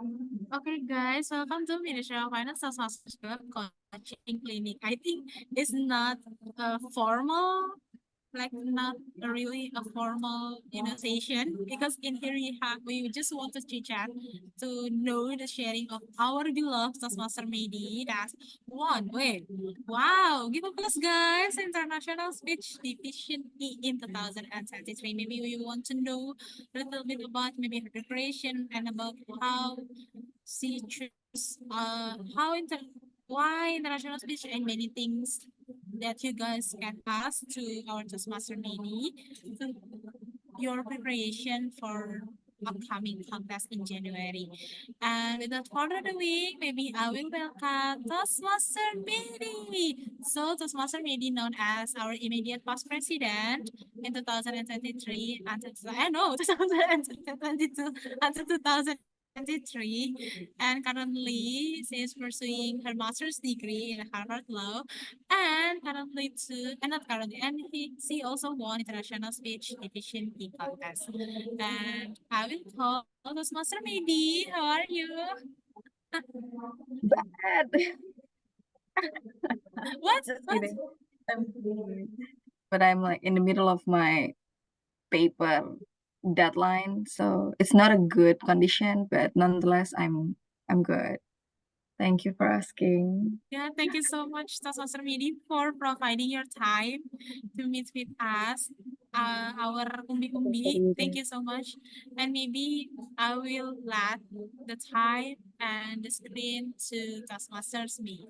Okay, guys, welcome to Ministry of Finance Masters Club Coaching Clinic. I think it's not formal, like not really a formal session, because in here we just want to chit chat to know the sharing of our beloved Toastmaster Medi. That's one. Wait, wow, give a plus, guys! International Speech Division E in 2023. Maybe we want to know a little bit about maybe her preparation and about how she choose how why international speech and many things that you guys can ask to our Toastmaster Mini to your preparation for upcoming contest in January. And without further ado, maybe I will welcome Toastmaster Mini. So Toastmaster Mini, known as our immediate past president in 2023 until I know 2022 until 2023, and currently she is pursuing her master's degree in Harvard Law, and currently too, and not currently, and she also won international speech division E contest. And I will call this Master Maybe. How are you? Bad. What? Just What? kidding. I'm kidding. But I'm like in the middle of my paper deadline, so it's not a good condition, but nonetheless I'm good. Thank you for asking. Yeah, thank you so much, Master Midi, for providing your time to meet with us, our umbi-umbi. Thank you so much. And maybe I will let the time and the screen to Taskmaster's me.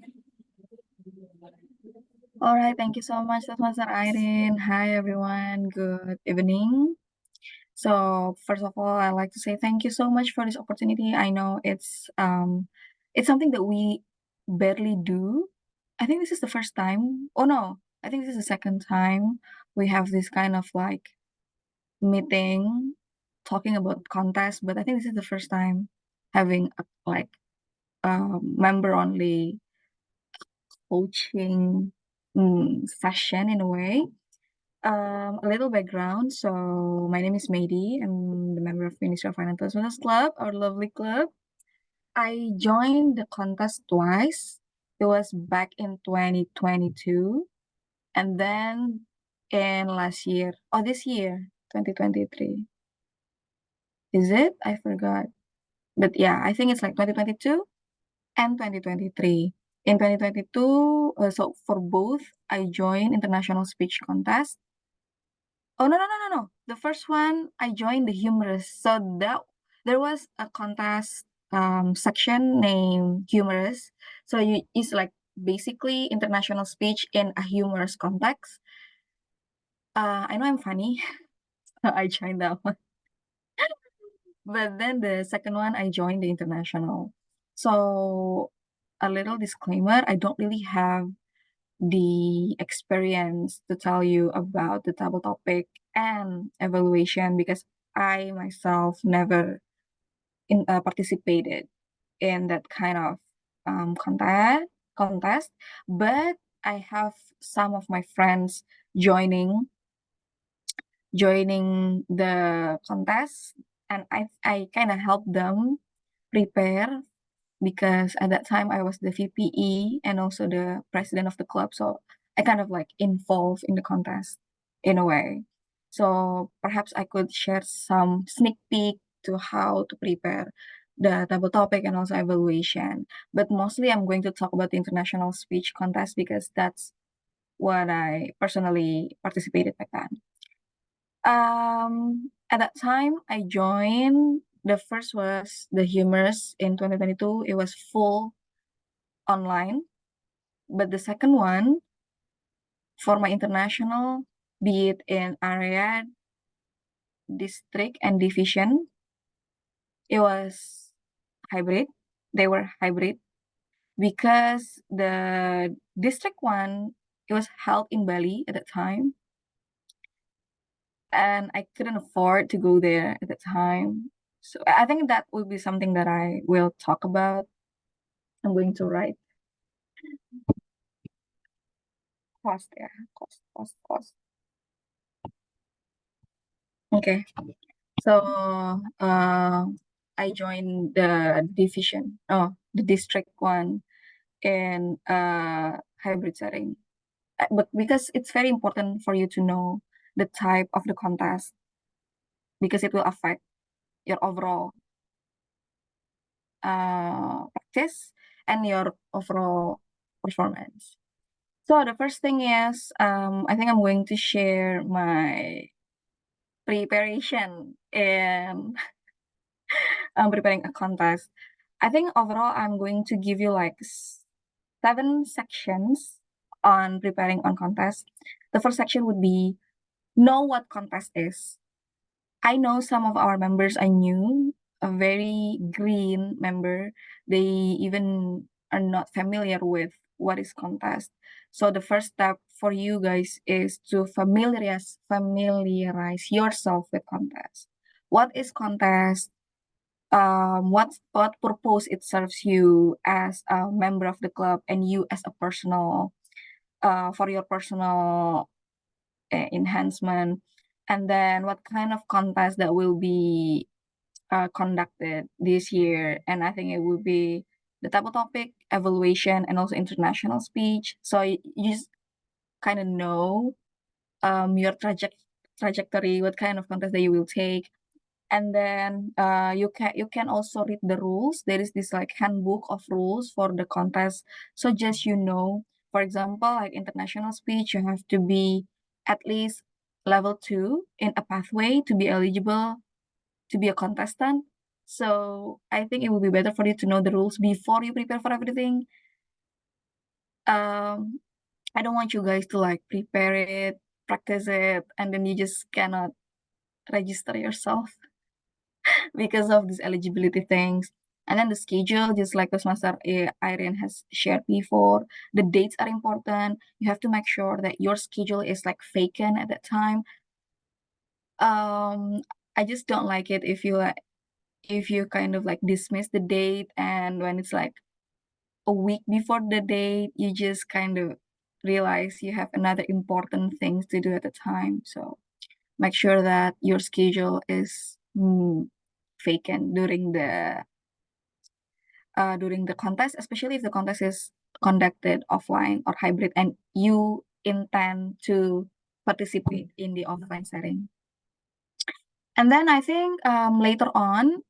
All right, thank you so much, Master Irene. Hi everyone, good evening. So first of all, I'd like to say thank you so much for this opportunity. I know it's something that we barely do. I think this is the first time. Oh no, I think this is the second time we have this kind of like meeting talking about contest, but I think this is the first time having a like member only coaching session in a way. A little background. So my name is Mady. I'm the member of Ministry of Finance Business Club, our lovely club. I joined the contest twice. It was back in 2022, and then in last year. Oh, this year, 2023. Is it? I forgot. But yeah, I think it's like 2022 and 2023. In 2022, so for both, I joined international speech contest. Oh no, no, no, no, no. The first one I joined the humorous. So that there was a contest section named humorous. So it's like basically international speech in a humorous context. I know I'm funny, so I joined that one. But then the second one I joined the international. So a little disclaimer, I don't really have the experience to tell you about the table topic and evaluation because I myself never participated in that kind of contest, but I have some of my friends joining the contest, and I kind of helped them prepare because at that time I was the VPE and also the president of the club. So I kind of like involved in the contest in a way. So perhaps I could share some sneak peek to how to prepare the table topic and also evaluation. But mostly I'm going to talk about the international speech contest because that's what I personally participated back then. At that time, I joined. The first was the humorous in 2022. It was full online, but the second one for my international, be it in area, district, and division, it was hybrid. They were hybrid because the district one it was held in Bali at that time, and I couldn't afford to go there at the time. So I think that would be something that I will talk about. I'm going to write cost, yeah, cost. Okay. So I joined the district one in a hybrid setting. But because it's very important for you to know the type of the contest, because it will affect your overall practice and your overall performance. So the first thing is, I think I'm going to share my preparation in preparing a contest. I think overall I'm going to give you like 7 sections on preparing on contest. The first section would be know what contest is. I know some of our members I knew, a very green member, they even are not familiar with what is contest. So the first step for you guys is to familiarize yourself with contest. What is contest? What purpose it serves you as a member of the club and you as a personal for your personal enhancement, and then what kind of contest that will be conducted this year. And I think it will be the type of topic, evaluation, and also international speech. So you just kind of know your trajectory, what kind of contest that you will take. And then you can also read the rules. There is this like handbook of rules for the contest. So just for example, like international speech, you have to be at least level 2 in a pathway to be eligible to be a contestant. So I think it will be better for you to know the rules before you prepare for everything. Um, I don't want you guys to like prepare it, practice it, and then you just cannot register yourself because of these eligibility things. And then the schedule, just like Toastmaster Irene has shared before, the dates are important. You have to make sure that your schedule is like vacant at that time. I just don't like it if you kind of like dismiss the date, and when it's like a week before the date, you just kind of realize you have another important things to do at the time. So make sure that your schedule is vacant during the contest, especially if the contest is conducted offline or hybrid and you intend to participate in the offline setting. And then I think later on,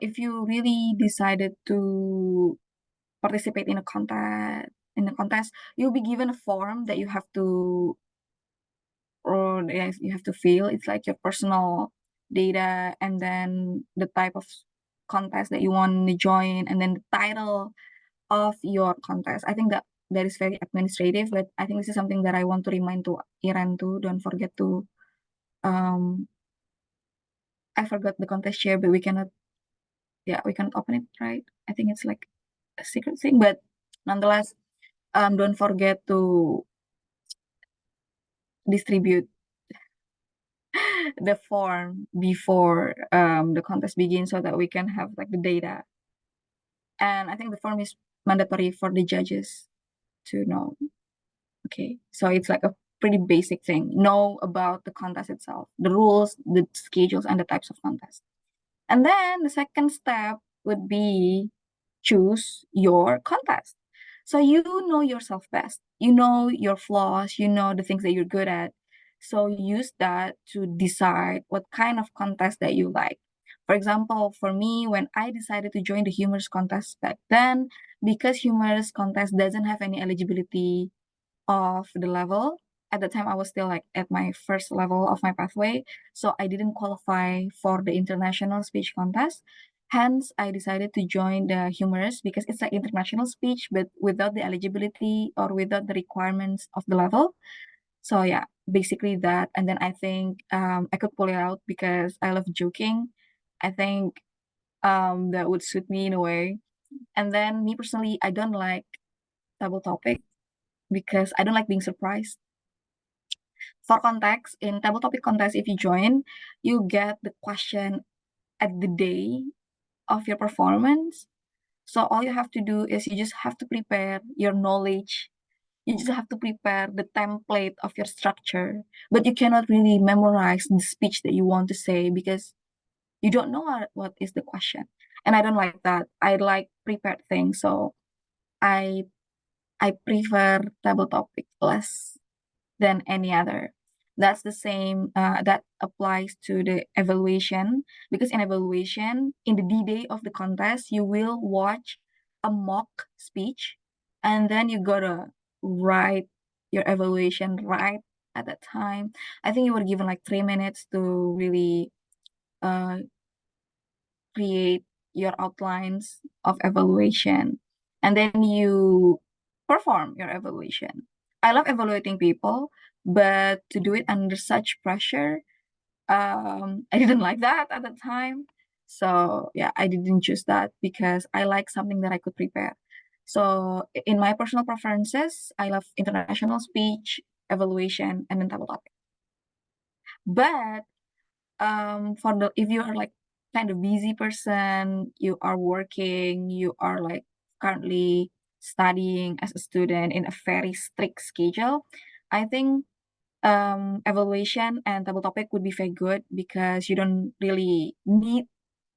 if you really decided to participate in a contest, you'll be given a form that you have to or yes, you have to fill. It's like your personal data and then the type of contest that you want to join and then the title of your contest. I think that is very administrative, but I think this is something that I want to remind to Iran too. Don't forget to um I forgot the contest share, but we cannot open it, right? I think it's like a secret thing, but nonetheless, don't forget to distribute the form before the contest begins so that we can have like the data. And I think the form is mandatory for the judges to know. Okay, so it's like a pretty basic thing. Know about the contest itself, the rules, the schedules, and the types of contests. And then the second step would be choose your contest. So you know yourself best. You know your flaws, you know the things that you're good at. So use that to decide what kind of contest that you like. For example, for me, when I decided to join the humorous contest back then, because humorous contest doesn't have any eligibility of the level, at the time I was still like at my first level of my pathway, so I didn't qualify for the international speech contest. Hence, I decided to join the humorous because it's like international speech, but without the eligibility or without the requirements of the level. So yeah, basically that. And then I think I could pull it out because I love joking. I think that would suit me in a way. And then me personally, I don't like double topic because I don't like being surprised. For context, in table topic contest, if you join, you get the question at the day of your performance. So all you have to do is you just have to prepare your knowledge. You just have to prepare the template of your structure, but you cannot really memorize the speech that you want to say because you don't know what is the question. And I don't like that. I like prepared things. So I I prefer table topic less than any other. That's the same, that applies to the evaluation, because in evaluation, in the D-Day of the contest, you will watch a mock speech, and then you gotta write your evaluation right at that time. I think you were given like 3 minutes to really uh, create your outlines of evaluation, and then you perform your evaluation. I love evaluating people, but to do it under such pressure, I didn't like that at the time. So yeah, I didn't choose that because I like something that I could prepare. So in my personal preferences, I love international speech, evaluation, and then table topic. But for the if you are like kind of busy person, you are working, you are like currently studying as a student in a very strict schedule, I think evaluation and table topic would be very good because you don't really need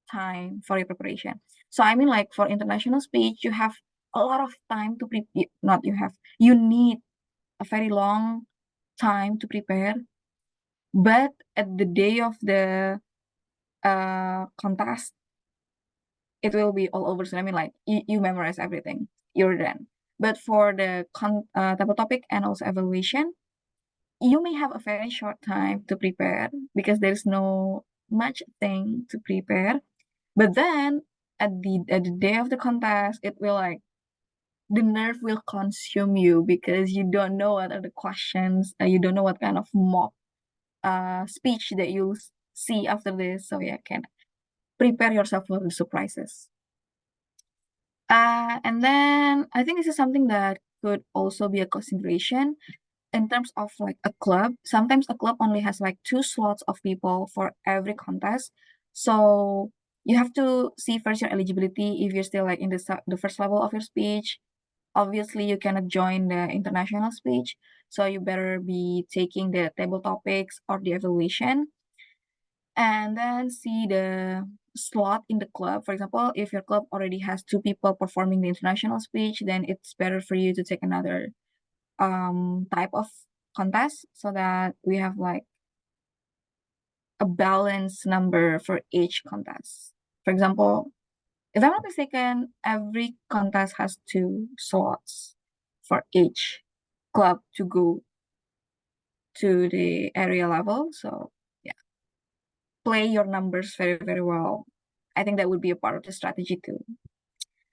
time for your preparation. So I mean, like for international speech, you have a lot of time to prepare. Not you have, you need a very long time to prepare. But at the day of the contest, it will be all over. So I mean, like you memorize everything, you're done. But for the table topic and also evaluation, you may have a very short time to prepare because there's no much thing to prepare. But then at the day of the contest, it will like the nerve will consume you because you don't know what are the questions, you don't know what kind of mock speech that you'll see after this. So yeah, can prepare yourself for the surprises. And then I think this is something that could also be a consideration in terms of like a club. Sometimes a club only has like 2 slots of people for every contest. So you have to see first your eligibility. If you're still like in the first level of your speech, obviously you cannot join the international speech. So you better be taking the table topics or the evaluation, and then see the slot in the club. For example, if your club already has 2 people performing the international speech, then it's better for you to take another type of contest so that we have like a balanced number for each contest. For example, if I'm not mistaken, every contest has 2 slots for each club to go to the area level. So yeah, play your numbers very, very well. I think that would be a part of the strategy too.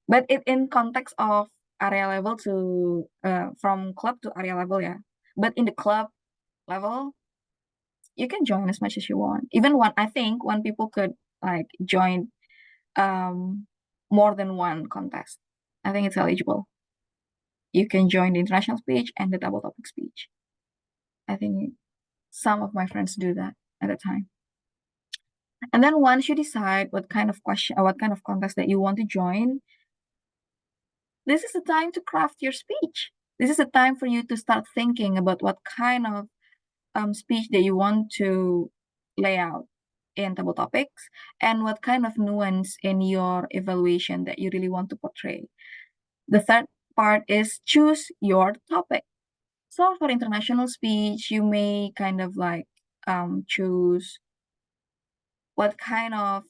But it in context of area level to from club to area level, yeah. But in the club level, you can join as much as you want. Even one, I think one people could like join um more than one contest. I think it's eligible. You can join the international speech and the double topic speech. I think some of my friends do that at the time. And then once you decide what kind of question or what kind of contest that you want to join, this is the time to craft your speech. This is the time for you to start thinking about what kind of speech that you want to lay out in table topics and what kind of nuance in your evaluation that you really want to portray. The third part is choose your topic. So for international speech, you may kind of like choose what kind of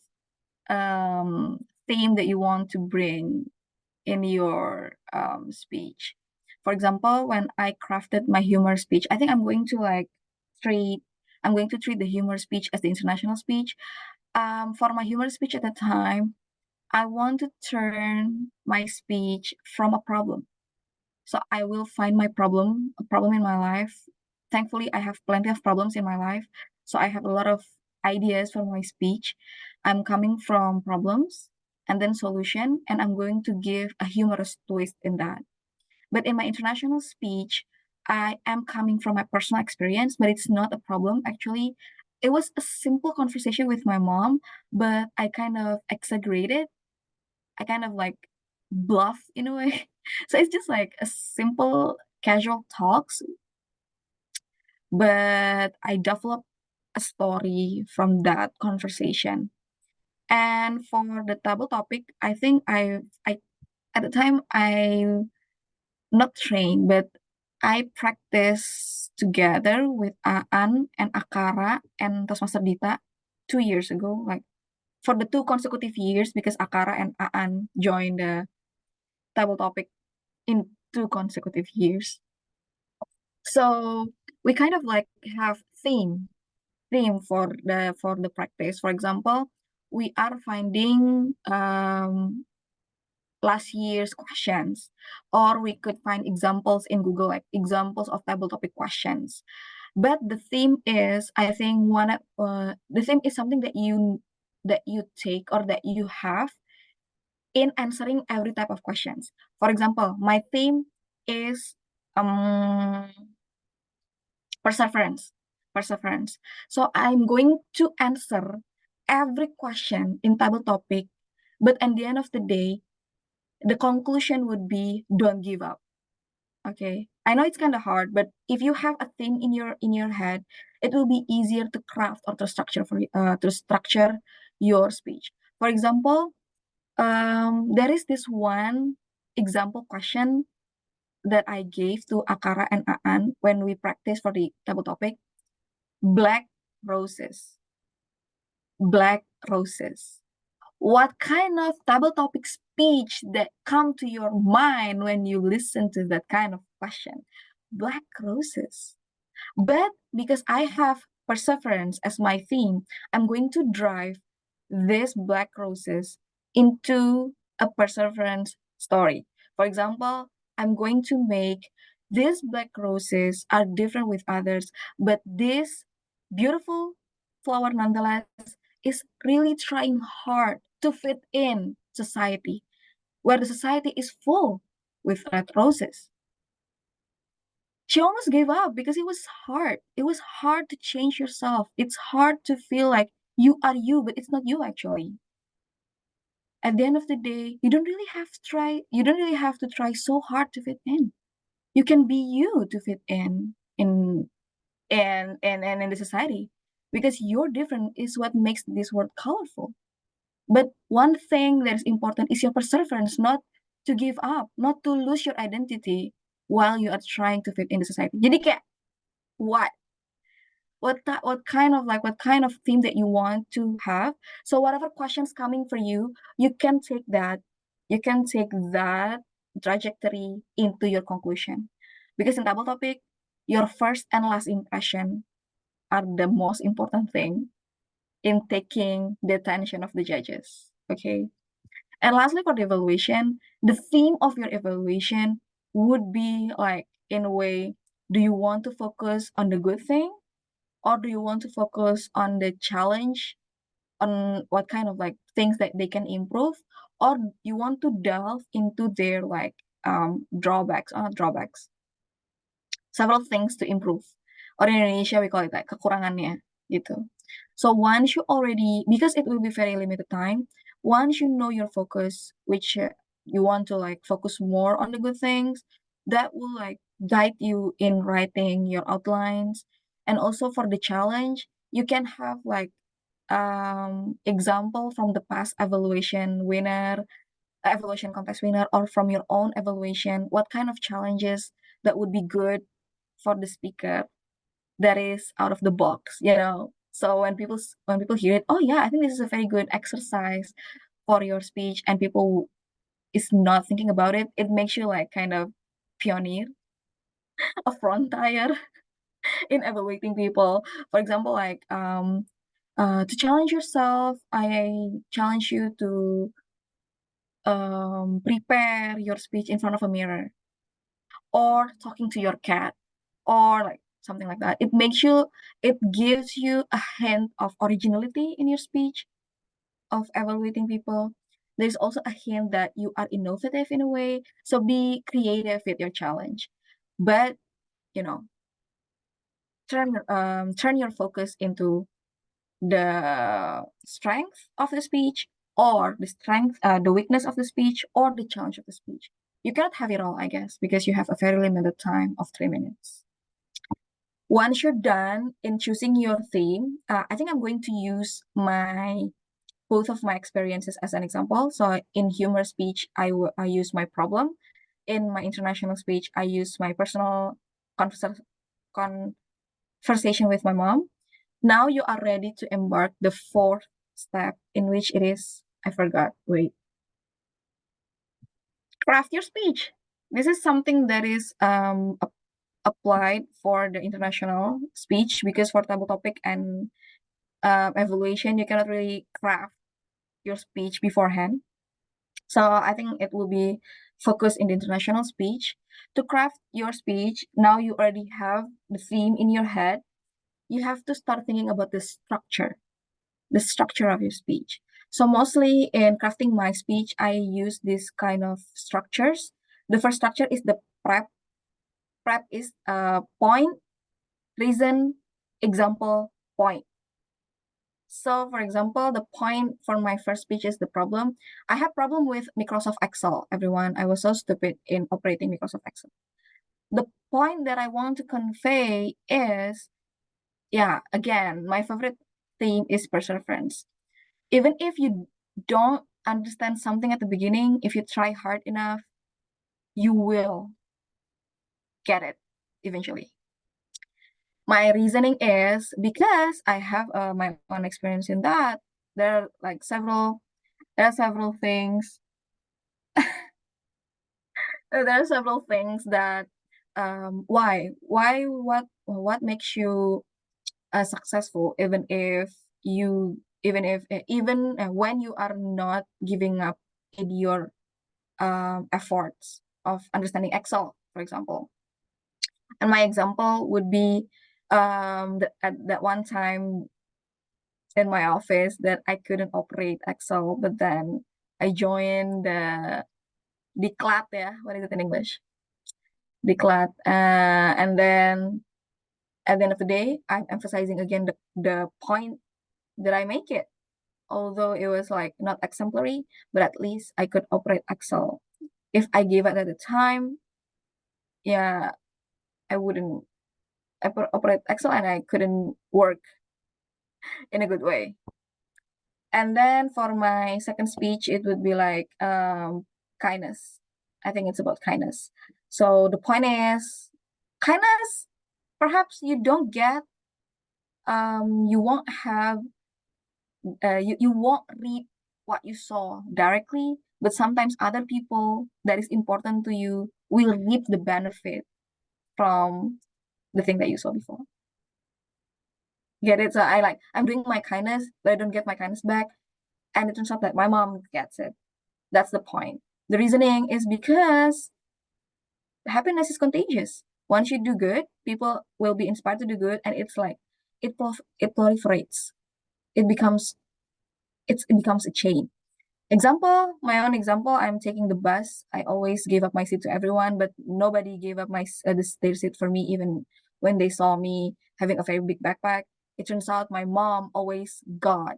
theme that you want to bring in your speech. For example, when I crafted my humor speech, I think treat I'm going to treat the humor speech as the international speech. For my humor speech at the time, I want to turn my speech from a problem. So I will find a problem in my life. Thankfully, I have plenty of problems in my life. So I have a lot of ideas for my speech. I'm coming from problems and then solution, and I'm going to give a humorous twist in that. But in my international speech, I am coming from my personal experience, but it's not a problem actually. It was a simple conversation with my mom, but I kind of exaggerated. I kind of like bluff in a way. So it's just like a simple casual talks, but I developed a story from that conversation. And for the table topic, I think I at the time I not trained, but I practiced together with Aan and Akara and Toastmaster Dita 2 years ago, like for the 2 consecutive years, because Akara and Aan joined the table topic in 2 consecutive years. So we kind of like have theme for the practice. For example, we are finding last year's questions, or we could find examples in Google, like examples of table topic questions. But the theme is, I think the theme is something that you take or that you have in answering every type of questions. For example, my theme is um perseverance, perseverance. So I'm going to answer every question in table topic, but at the end of the day, the conclusion would be don't give up. Okay, I know it's kind of hard, but if you have a thing in your head, it will be easier to craft or to structure your speech. For example, there is this one example question that I gave to Akara and Aan when we practice for the table topic. Black roses, black roses. What kind of table topic speech that come to your mind when you listen to that kind of question? Black roses. But because I have perseverance as my theme, I'm going to drive these black roses into a perseverance story. For example, I'm going to make these black roses are different with others, but this beautiful flower nonetheless is really trying hard to fit in society, where the society is full with red roses. She almost gave up because it was hard. It was hard to change yourself. It's hard to feel like you are you, but it's not you actually. At the end of the day, you don't really have to try so hard to fit in. You can be you to fit in in the society. Because you're different is what makes this world colorful. But one thing that is important is your perseverance, not to give up, not to lose your identity while you are trying to fit in the society. Jadi kayak what what kind of theme that you want to have. So whatever questions coming for you can take that trajectory into your conclusion. Because in double topic, your first and last impression are the most important thing in taking the attention of the judges. Okay. And lastly, for the evaluation, the theme of your evaluation would be like, in a way, do you want to focus on the good thing, or do you want to focus on the challenge, on what kind of like things that they can improve, or you want to delve into their like drawbacks, several things to improve, or in Indonesia we call it like kekurangannya gitu. So once you already, because it will be very limited time, once you know your focus, which you want to like focus more on the good things, that will like guide you in writing your outlines. And also for the challenge, you can have like example from the past evaluation contest winner, or from your own evaluation, what kind of challenges that would be good for the speaker, that is out of the box, so when people hear it, oh yeah, I think this is a very good exercise for your speech, and people is not thinking about it, it makes you like kind of pioneer, a frontier in evaluating people. For example, like to challenge yourself, I challenge you to prepare your speech in front of a mirror, or talking to your cat, or like something like that. It gives you a hint of originality in your speech, of evaluating people. There's also a hint that you are innovative in a way. So be creative with your challenge. But, you know, turn your focus into the strength of the speech, or the weakness of the speech, or the challenge of the speech. You cannot have it all, I guess, because you have a very limited time of 3 minutes. Once you're done in choosing your theme, I think I'm going to use my both of my experiences as an example. So in humor speech, I use my problem. In my international speech, I use my personal conversation with my mom. Now you are ready to embark the fourth step, in which it is, I forgot, wait. Craft your speech. This is something that is applied for the international speech, because for table topic and evaluation, you cannot really craft your speech beforehand. So I think it will be focused in the international speech. To craft your speech, now you already have the theme in your head. You have to start thinking about the structure of your speech. So mostly in crafting my speech, I use this kind of structures. The first structure is the prep. Prep is point, reason, example, point. So for example, the point for my first speech is the problem. I have problem with Microsoft Excel, everyone. I was so stupid in operating Microsoft Excel. The point that I want to convey is, yeah, again, my favorite theme is perseverance. Even if you don't understand something at the beginning, if you try hard enough, you will get it eventually. My reasoning is because I have my own experience in that. There are several things. There are several things that what makes you successful, even when you are not giving up in your efforts of understanding Excel, for example. And my example would be at that one time in my office that I couldn't operate Excel, but then I joined the Diklat, yeah, what is it in English? Diklat, and then at the end of the day, I'm emphasizing again the point that I make it. Although it was like not exemplary, but at least I could operate Excel. If I gave it at the time, yeah, I wouldn't operate Excel and I couldn't work in a good way. And then for my second speech, it would be like kindness. I think it's about kindness. So the point is, kindness, perhaps you don't get, you won't have, you won't reap what you saw directly, but sometimes other people that is important to you will reap the benefit from the thing that you saw before. Get it? So I'm doing my kindness, but I don't get my kindness back. And it turns out that my mom gets it. That's the point. The reasoning is because happiness is contagious. Once you do good, people will be inspired to do good, and it's like it proliferates. It becomes a chain. Example, my own example, I'm taking the bus. I always gave up my seat to everyone, but nobody gave up their seat for me, even when they saw me having a very big backpack. It turns out my mom always got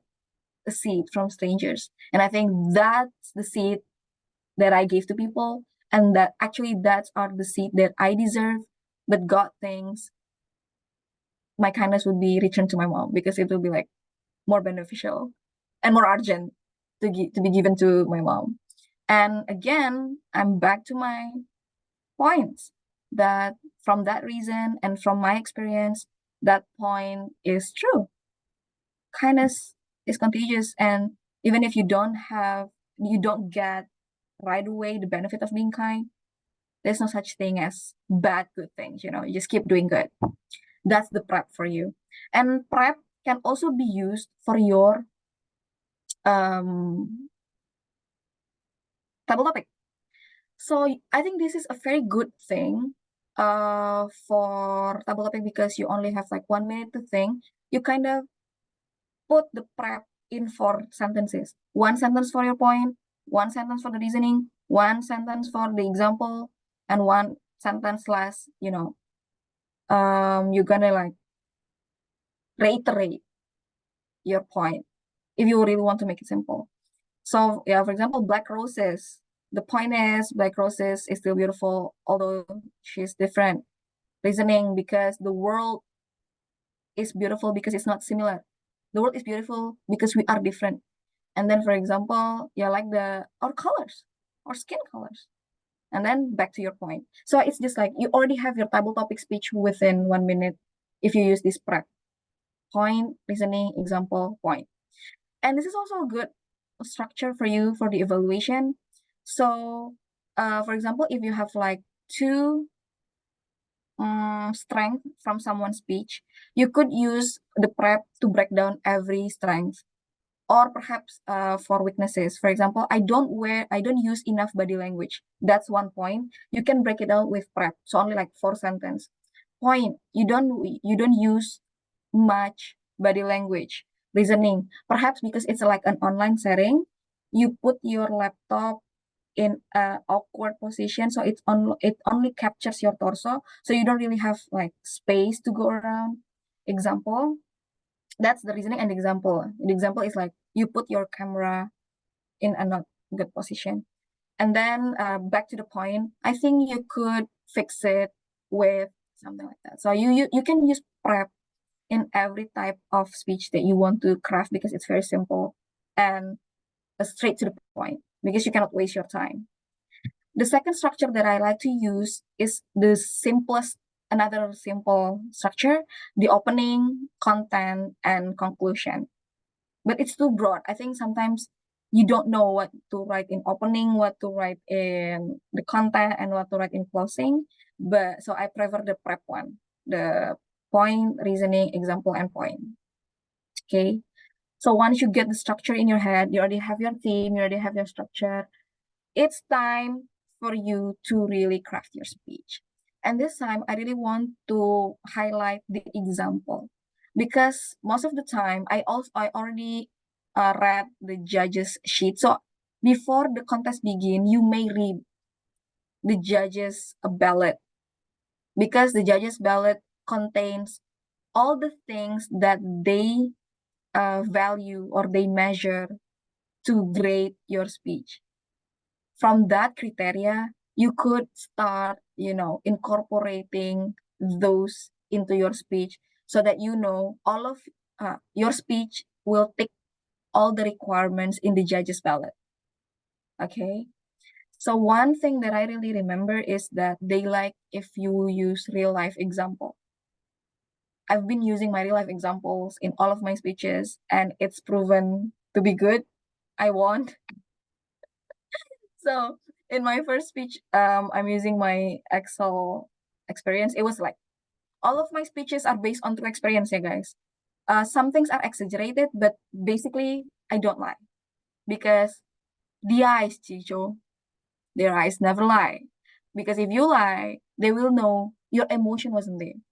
a seat from strangers. And I think that's the seat that I gave to people. And that's the seat that I deserve. But God thinks my kindness would be returned to my mom, because it will be like more beneficial and more urgent to be given to my mom. And again, I'm back to my points that from that reason and from my experience, that point is true. Kindness is contagious, and even if you don't get right away the benefit of being kind, there's no such thing as bad good things. You just keep doing good. That's the prep for you. And prep can also be used for your table topic. So I think this is a very good thing for table topic, because you only have like 1 minute to think. You kind of put the prep in 4 sentences. 1 sentence for your point, 1 sentence for the reasoning, 1 sentence for the example, and 1 sentence less, you're gonna like reiterate your point if you really want to make it simple. So yeah, for example, black roses. The point is black roses is still beautiful, although she's different. Reasoning, because the world is beautiful because it's not similar. The world is beautiful because we are different. And then, for example, you like our colors, our skin colors. And then back to your point. So it's just like you already have your table topic speech within 1 minute if you use this prep. Point, reasoning, example, point. And this is also a good structure for you for the evaluation. So, for example, if you have like two strength from someone's speech, you could use the prep to break down every strength. Or perhaps for weaknesses. For example, I don't use enough body language. That's one point. You can break it out with prep. So only like 4 sentences. Point, you don't use much body language. Reasoning, perhaps because it's like an online setting, you put your laptop in a awkward position, so it only captures your torso, so you don't really have like space to go around. Example, that's the reasoning and example. The example is like you put your camera in a not good position. And then back to the point, I think you could fix it with something like that. So you can use prep in every type of speech that you want to craft because it's very simple and straight to the point because you cannot waste your time. The second structure that I like to use is the simplest, another simple structure, the opening, content, and conclusion. But it's too broad. I think sometimes you don't know what to write in opening, what to write in the content, and what to write in closing. But so I prefer the prep one, the point, reasoning, example, and point. Okay. So once you get the structure in your head, you already have your theme, you already have your structure. It's time for you to really craft your speech. And this time, I really want to highlight the example because most of the time, I already read the judges' sheet. So before the contest begin, you may read the judges' ballot because the judges' ballot contains all the things that they value or they measure to grade your speech. From that criteria, you could start, incorporating those into your speech so that all of your speech will tick all the requirements in the judge's ballot. Okay. So one thing that I really remember is that they like if you use real life example. I've been using my real life examples in all of my speeches and it's proven to be good. I won. So in my first speech, I'm using my Excel experience. It was like all of my speeches are based on true experience, yeah, guys. Some things are exaggerated, but basically I don't lie because the eyes, Chicho, their eyes never lie. Because if you lie, they will know your emotion wasn't there.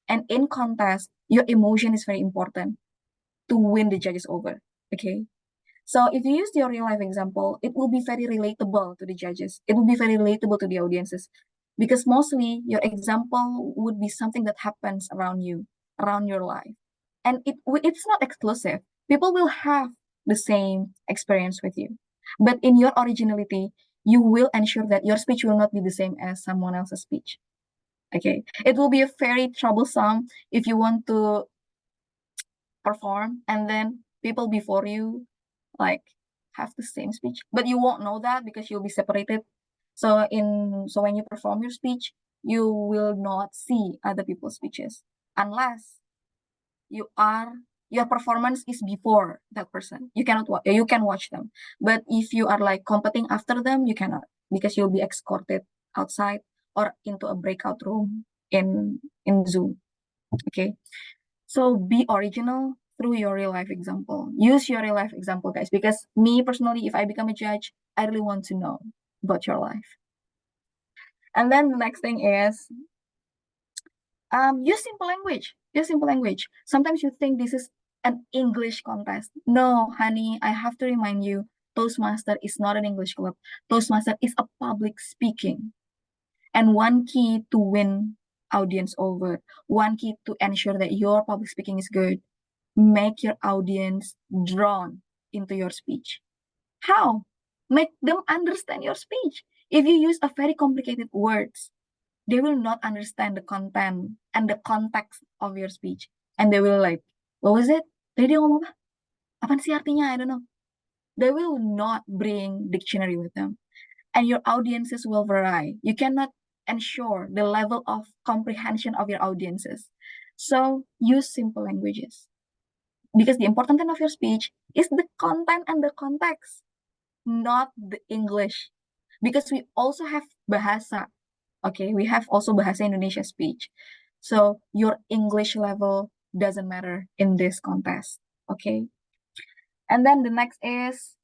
And in contest, your emotion is very important to win the judges over. Okay. So if you use your real life example, it will be very relatable to the judges. It will be very relatable to the audiences because mostly your example would be something that happens around you, around your life. And it's not exclusive. People will have the same experience with you. But in your originality, you will ensure that your speech will not be the same as someone else's speech. Okay. It will be a very troublesome if you want to perform and then people before you like have the same speech, but you won't know that because you'll be separated. So when you perform your speech, you will not see other people's speeches unless your performance is before that person. You can watch them, but if you are like competing after them, you cannot because you'll be escorted outside or into a breakout room in Zoom. Okay, so be original through your real life example. Use your real life example, guys, because me personally, if I become a judge, I really want to know about your life. And then the next thing is use simple language. Use simple language. Sometimes you think this is an English contest. No, honey, I have to remind you, Toastmaster is not an English club. Toastmaster is a public speaking. And one key to win audience over, one key to ensure that your public speaking is good, make your audience drawn into your speech. How? Make them understand your speech. If you use a very complicated words, they will not understand the content and the context of your speech. And they will like, what was it? Tadi dia ngomong apa? Apaan sih artinya? I don't know. they will not bring dictionary with them. And your audiences will vary. You cannot ensure the level of comprehension of your audiences. So use simple languages. Because the important thing of your speech is the content and the context, not the English. Because we also have bahasa. Okay, we have also bahasa Indonesia speech. So your English level doesn't matter in this contest. Okay. And then the next is,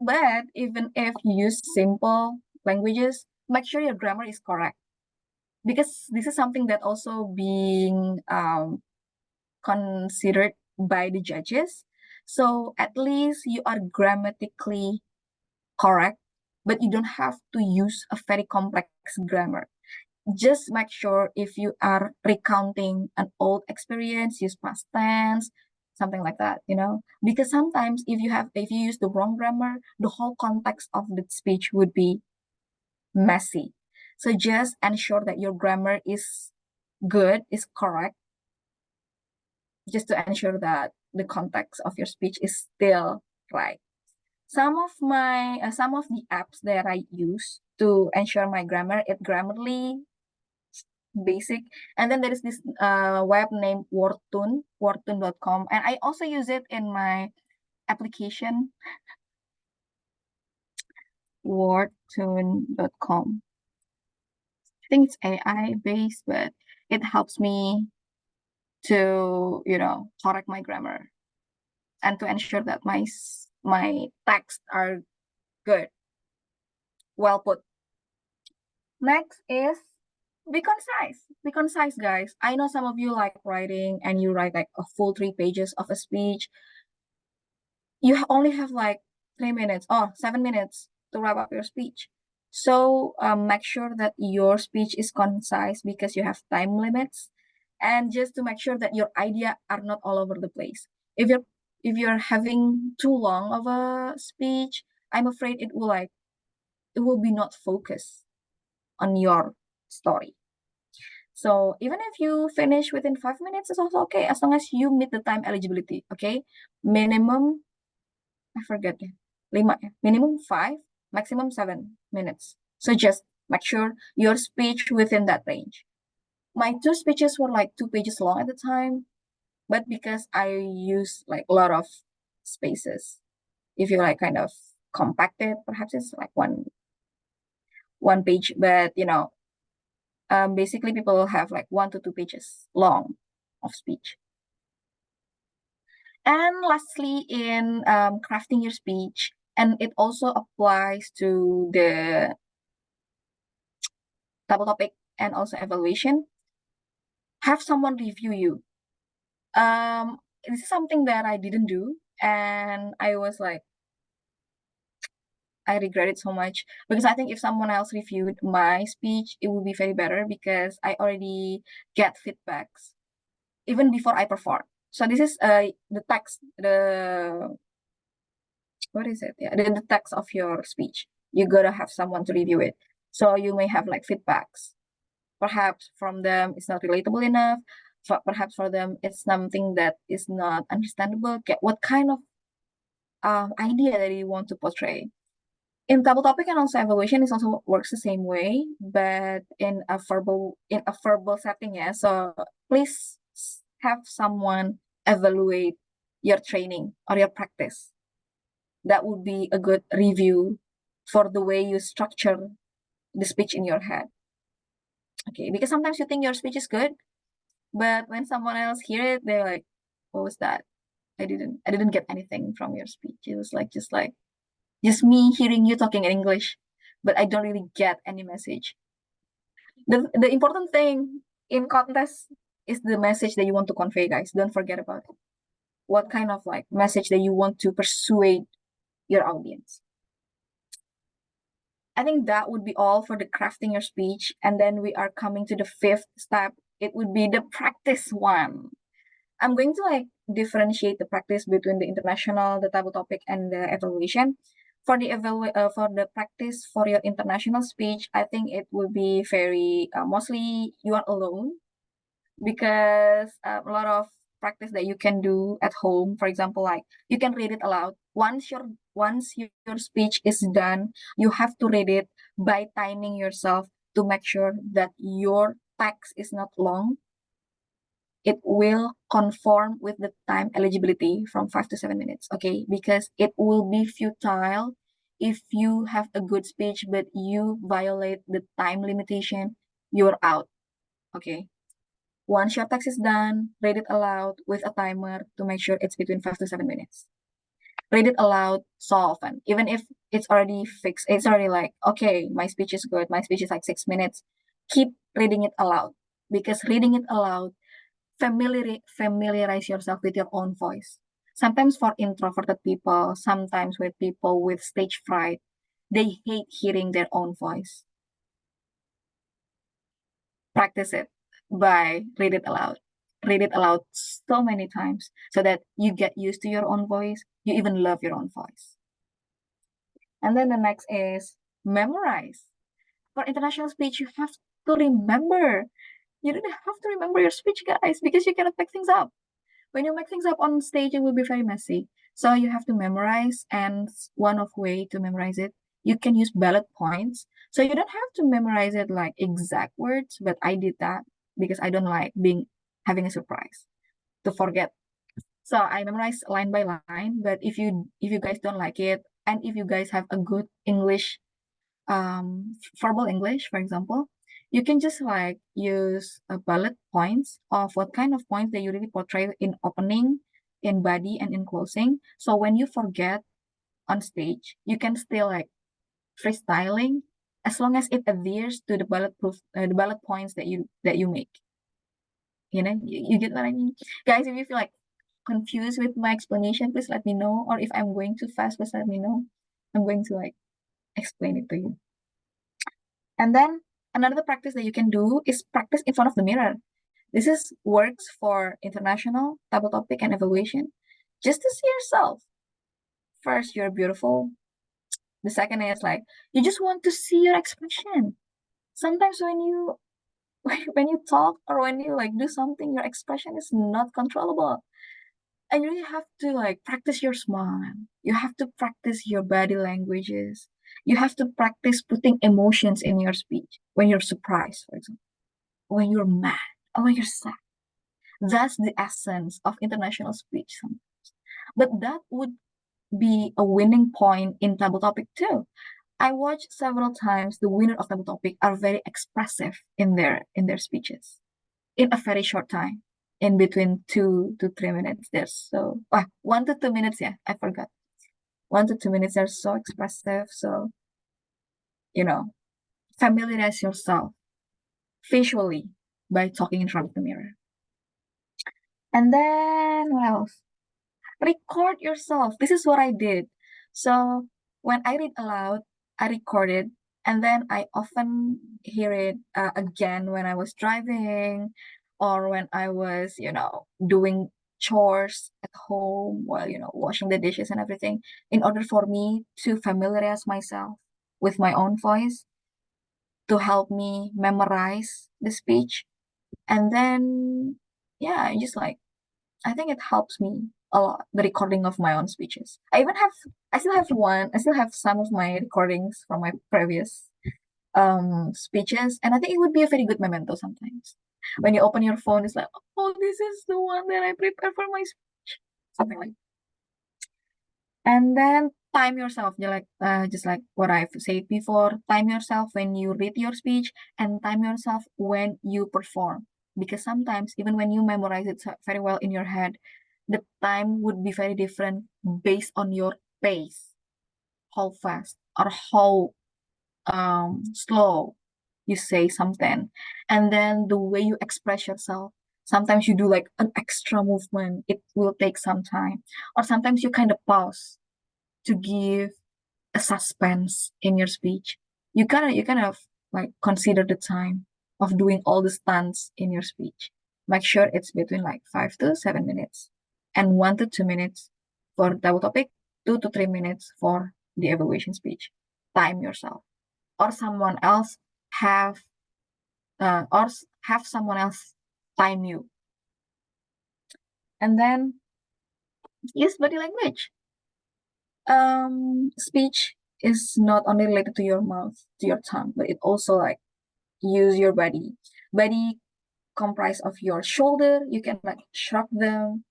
but even if you use simple languages, make sure your grammar is correct. Because this is something that also being considered by the judges. So at least you are grammatically correct, but you don't have to use a very complex grammar. Just make sure if you are recounting an old experience, use past tense, something like that, because sometimes if you use the wrong grammar, the whole context of the speech would be messy. So just ensure that your grammar is good, is correct, just to ensure that the context of your speech is still right. Some of the apps that I use to ensure my grammar, it Grammarly basic, and then there is this web named wordtune.com, and I also use it in my application, wordtune.com. I think it's AI based, but it helps me to correct my grammar and to ensure that my texts are good, well put. Next is be concise. Be concise, guys. I know some of you like writing and you write like a full 3 pages of a speech. You only have like 3 minutes or 7 minutes to wrap up your speech. So make sure that your speech is concise because you have time limits, and just to make sure that your idea are not all over the place. If you're having too long of a speech, I'm afraid it will be not focused on your story. So even if you finish within 5 minutes, it's also okay as long as you meet the time eligibility. Okay, minimum, I forget, 5, minimum 5, maximum 7 minutes. So just make sure your speech within that range. My 2 speeches were like 2 pages long at the time, but because I use like a lot of spaces, if you like kind of compact it, perhaps it's like one page, but basically people will have like 1 to 2 pages long of speech. And lastly, in crafting your speech, and it also applies to the double topic and also evaluation, have someone review you. This is something that I didn't do, and I was like, I regret it so much, because I think if someone else reviewed my speech, it would be very better, because I already get feedbacks even before I perform. So this is the text, what is it? Yeah, the text of your speech. You gotta have someone to review it. So you may have like feedbacks. Perhaps from them it's not relatable enough. Perhaps for them it's something that is not understandable. What kind of idea that you want to portray. In double topic and also evaluation, it also works the same way, but in a verbal setting. Yeah. So please have someone evaluate your training or your practice. That would be a good review for the way you structure the speech in your head. Okay, because sometimes you think your speech is good, but when someone else hear it, they're like, "What was that? I didn't get anything from your speech. It was like just me hearing you talking in English, but I don't really get any message." The important thing in contest is the message that you want to convey, guys. Don't forget about it. What kind of like message that you want to persuade your audience. I think that would be all for the crafting your speech. And then we are coming to the 5th step. It would be the practice one. I'm going to like differentiate the practice between the international, the double topic, and the evaluation. For the practice for your international speech, I think it will be very mostly you are alone, because a lot of practice that you can do at home. For example, like you can read it aloud. Once your speech is done, you have to read it by timing yourself to make sure that your text is not long. It will conform with the time eligibility from 5 to 7 minutes, okay? Because it will be futile if you have a good speech but you violate the time limitation, you're out, okay? Once your text is done, read it aloud with a timer to make sure it's between 5 to 7 minutes. Read it aloud so often, even if it's already fixed, it's already like, okay, my speech is good, my speech is like 6 minutes. Keep reading it aloud, because reading it aloud familiarize yourself with your own voice. Sometimes for introverted people, sometimes with people with stage fright, they hate hearing their own voice. Practice it by read it aloud. Read it aloud so many times so that you get used to your own voice. You even love your own voice. And then the next is memorize. For international speech, you have to remember. You don't have to remember your speech, guys, because you cannot make things up. When you make things up on stage, it will be very messy. So you have to memorize, and one of way to memorize it, you can use bullet points. So you don't have to memorize it like exact words, but I did that because I don't like having a surprise to forget. So I memorize line by line. But if you guys don't like it, and if you guys have a good English, verbal English, for example, you can just like use bullet points of what kind of points that you really portray in opening, in body, and in closing. So when you forget on stage, you can still like freestyling as long as it adheres to the bullet points that you make. You know, you get what I mean, guys. If you feel like confused with my explanation, please let me know. Or if I'm going too fast, please let me know. I'm going to like explain it to you. And then another practice that you can do is practice in front of the mirror. This is works for international, double topic, and evaluation. Just to see yourself. First, you're beautiful. The second is like you just want to see your expression. Sometimes when you when you talk or when you like do something, your expression is not controllable. And you really have to like practice your smile. You have to practice your body languages. You have to practice putting emotions in your speech. When you're surprised, for example, when you're mad, or when you're sad. That's the essence of international speech sometimes. But that would be a winning point in Double Topic too. I watched several times the winner of Double Topic are very expressive in their speeches in a very short time, in between 2 to 3 minutes. They're so 1 to 2 minutes. Yeah, I forgot. 1 to 2 minutes. They're so expressive. So familiarize yourself visually by talking in front of the mirror. And then what else? Record yourself. This is what I did. So when I read aloud, I record it, and then I often hear it again when I was driving or when I was, doing chores at home while, washing the dishes and everything, in order for me to familiarize myself with my own voice, to help me memorize the speech. And then, yeah, I think it helps me a lot, the recording of my own speeches. I still have some of my recordings from my previous speeches, and I think it would be a very good memento sometimes. When you open your phone, it's like, oh, this is the one that I prepared for my speech. Something like. And then time yourself, just like what I've said before, time yourself when you read your speech and time yourself when you perform. Because sometimes, even when you memorize it very well in your head, the time would be very different based on your pace, how fast or how slow you say something. And then the way you express yourself. Sometimes you do like an extra movement, it will take some time. Or sometimes you kind of pause to give a suspense in your speech. You kind of like consider the time of doing all the stunts in your speech. Make sure it's between like 5 to 7 minutes and 1 to 2 minutes for double topic, 2 to 3 minutes for the evaluation speech. Time yourself, or someone else have have someone else time you. And then use body language. Speech is not only related to your mouth, to your tongue, but it also like use your body. Body comprise of your shoulder. You can like shrug them.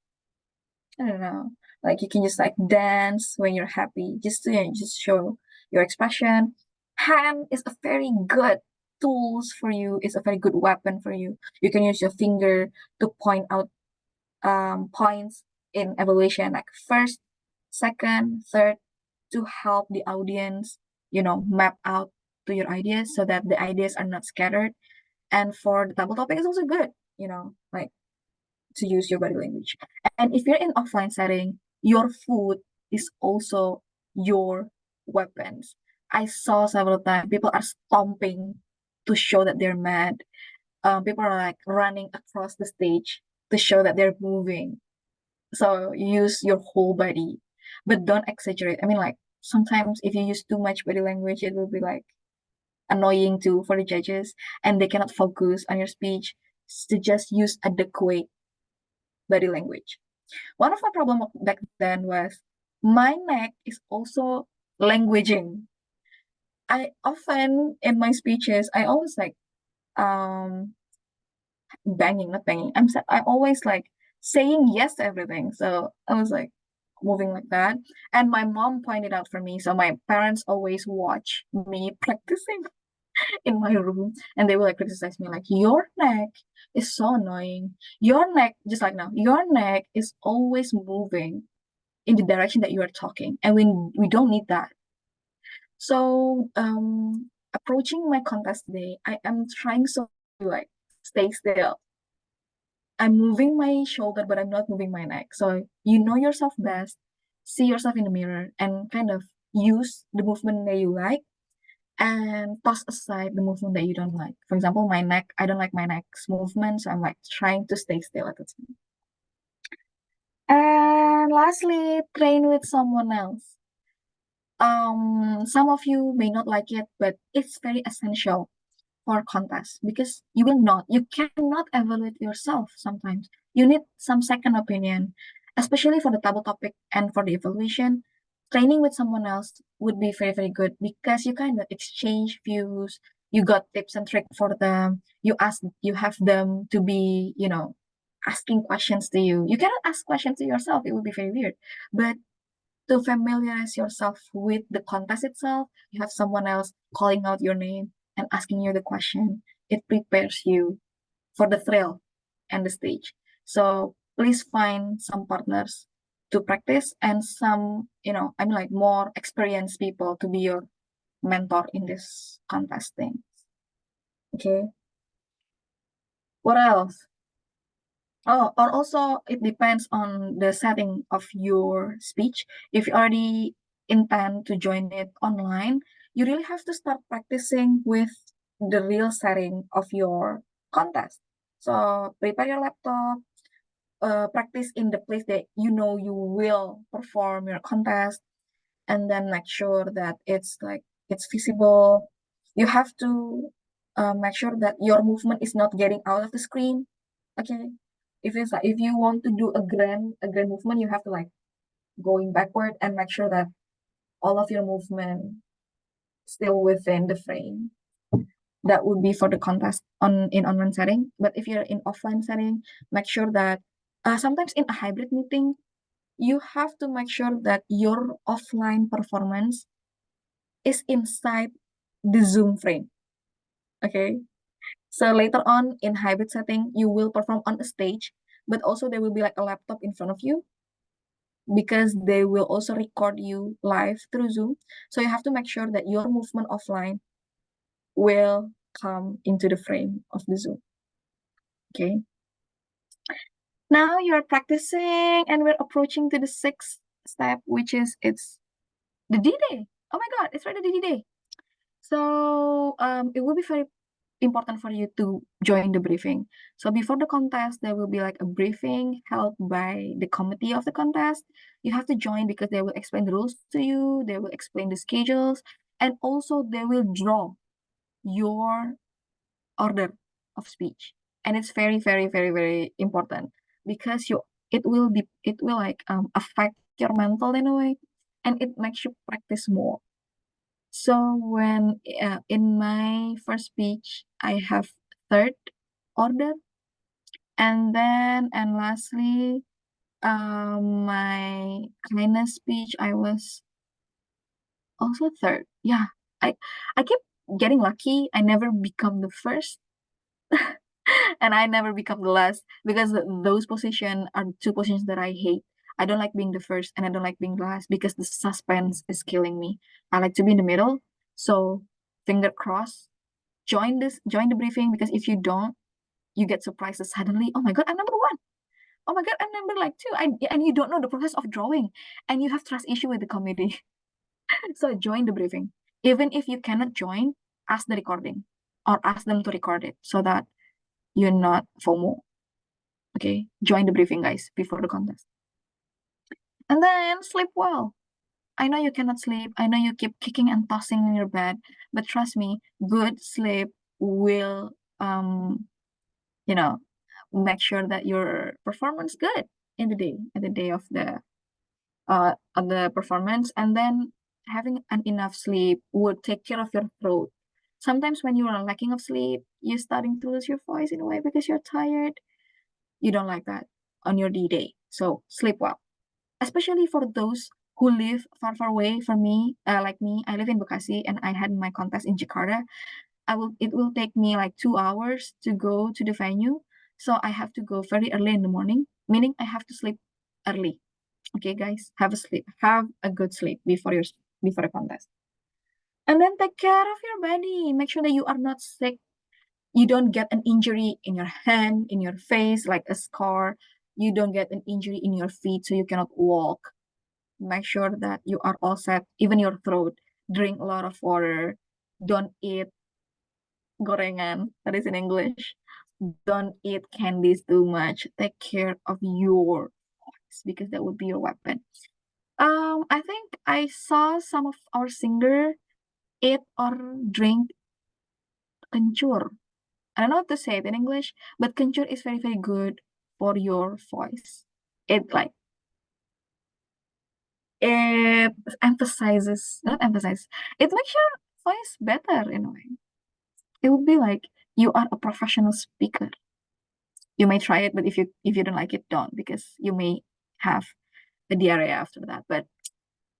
I don't know. Like you can just like dance when you're happy, just to just show your expression. Hand is a very good tools for you. It's a very good weapon for you. You can use your finger to point out points in evaluation, like first, second, third, to help the audience, map out to your ideas so that the ideas are not scattered. And for the double topic, it's also good, like to use your body language. And if you're in offline setting, your food is also your weapons. I saw several times people are stomping to show that they're mad. People are like running across the stage to show that they're moving. So use your whole body, but don't exaggerate. I mean, like sometimes if you use too much body language, it will be like annoying too for the judges, and they cannot focus on your speech. So just use adequate body language. One of my problem back then was my neck is also languaging. I often in my speeches, I always like um banging, not banging. I always like saying yes to everything. So I was like moving like that. And my mom pointed out for me. So my parents always watch me practicing in my room, and they will like criticize me like your neck is so annoying. Your neck, just like now, your neck is always moving in the direction that you are talking, and we don't need that. So approaching my contest day, I am trying so to like stay still. I'm moving my shoulder, but I'm not moving my neck. So you know yourself best, see yourself in the mirror, and kind of use the movement that you like and toss aside the movement that you don't like. For example, my neck, I don't like my neck's movement, so I'm like trying to stay still at the time. And lastly, train with someone else. Some of you may not like it, but it's very essential for contest because you cannot evaluate yourself sometimes. You need some second opinion, especially for the double topic and for the evaluation. Training with someone else would be very, very good because you kind of exchange views. You got tips and tricks for them. You have them to be, asking questions to you. You cannot ask questions to yourself. It would be very weird. But to familiarize yourself with the contest itself, you have someone else calling out your name and asking you the question. It prepares you for the thrill and the stage. So please find some partners to practice and some, like more experienced people to be your mentor in this contesting. Okay. What else? Oh, or also it depends on the setting of your speech. If you already intend to join it online, you really have to start practicing with the real setting of your contest. So prepare your laptop, practice in the place that you know you will perform your contest, and then make sure that it's visible. You have to make sure that your movement is not getting out of the screen. Okay, if you want to do a grand movement, you have to like going backward and make sure that all of your movement still within the frame. That would be for the contest in online setting. But if you're in offline setting, make sure that sometimes in a hybrid meeting, you have to make sure that your offline performance is inside the Zoom frame. Okay. So later on in hybrid setting, you will perform on a stage, but also there will be like a laptop in front of you because they will also record you live through Zoom. So you have to make sure that your movement offline will come into the frame of the Zoom. Okay. Now you're practicing and we're approaching to the sixth step, which is it's the D-Day. Oh my God, it's already the D-Day. So it will be very important for you to join the briefing. So before the contest, there will be like a briefing held by the committee of the contest. You have to join because they will explain the rules to you, they will explain the schedules, and also they will draw your order of speech. And it's very, very, very, very important because it will like affect your mental in a way, and it makes you practice more. So when in my first speech, I have third order, and lastly, my kindness speech, I was also third. Yeah, I I keep getting lucky. I never become the first, and I never become the last because those positions are two positions that I hate. I don't like being the first, and I don't like being the last because the suspense is killing me. I like to be in the middle. So finger crossed. Join the briefing, because if you don't, you get surprised suddenly. Oh my god, I'm number one. Oh my god, I'm number like two. And you don't know the process of drawing, and you have trust issue with the committee. So join the briefing. Even if you cannot join, ask the recording or ask them to record it so that you're not FOMO. Okay, join the briefing, guys, before the contest. And then sleep well. I know you cannot sleep. I know you keep kicking and tossing in your bed, but trust me, good sleep will you know make sure that your performance good in the day, at the day of the performance. And then having an enough sleep would take care of your throat. Sometimes when you are lacking of sleep, you're starting to lose your voice in a way because you're tired. You don't like that on your D-Day. So sleep well, especially for those who live far, far away from me. Like me, I live in Bekasi and I had my contest in Jakarta. It will take me like 2 hours to go to the venue. So I have to go very early in the morning, meaning I have to sleep early. Okay, guys, have a good sleep before a contest. And then take care of your body. Make sure that you are not sick. You don't get an injury in your hand, in your face, like a scar. You don't get an injury in your feet, so you cannot walk. Make sure that you are all set, even your throat. Drink a lot of water. Don't eat gorengan, that is in English. Don't eat candies too much. Take care of your voice because that would be your weapon. I think I saw some of our singer eat or drink kencur. I don't know how to say it in English, but kencur is very, very good for your voice. It like it emphasizes, not emphasize, it makes your voice better in a way. It would be like you are a professional speaker. You may try it, but if you don't like it, don't, because you may have a diarrhea after that. But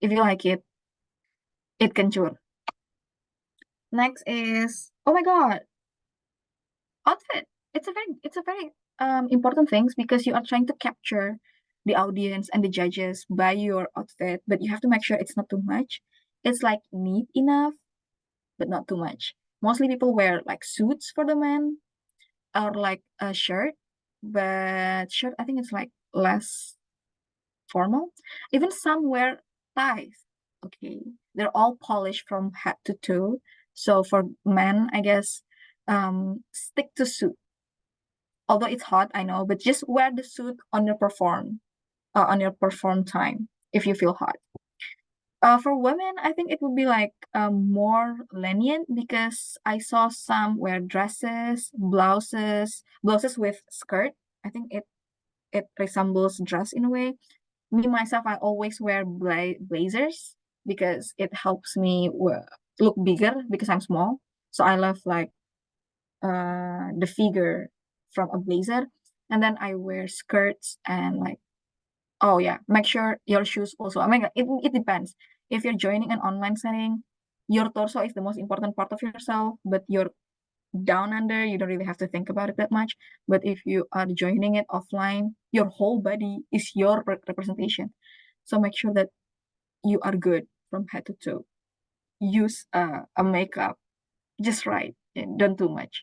if you like it, it kencur. Next is, oh my god, outfit. It's a very important things, because you are trying to capture the audience and the judges by your outfit, but you have to make sure it's not too much. It's like neat enough, but not too much. Mostly people wear like suits for the men, or like a shirt, but shirt, I think it's like less formal. Even some wear ties. Okay, they're all polished from head to toe. So for men, I guess, stick to suit. Although it's hot, I know, but just wear the suit on your perform time if you feel hot. For women, I think it would be like more lenient, because I saw some wear dresses, blouses with skirt. I think it resembles dress in a way. Me myself, I always wear blazers because it helps me look bigger because I'm small. So I love like the figure from a blazer, and then I wear skirts and like, oh yeah, make sure your shoes also. I mean, it depends. If you're joining an online setting, your torso is the most important part of yourself, but your down under, you don't really have to think about it that much. But if you are joining it offline, your whole body is your representation. So make sure that you are good from head to toe. Use a makeup just right, and don't too much.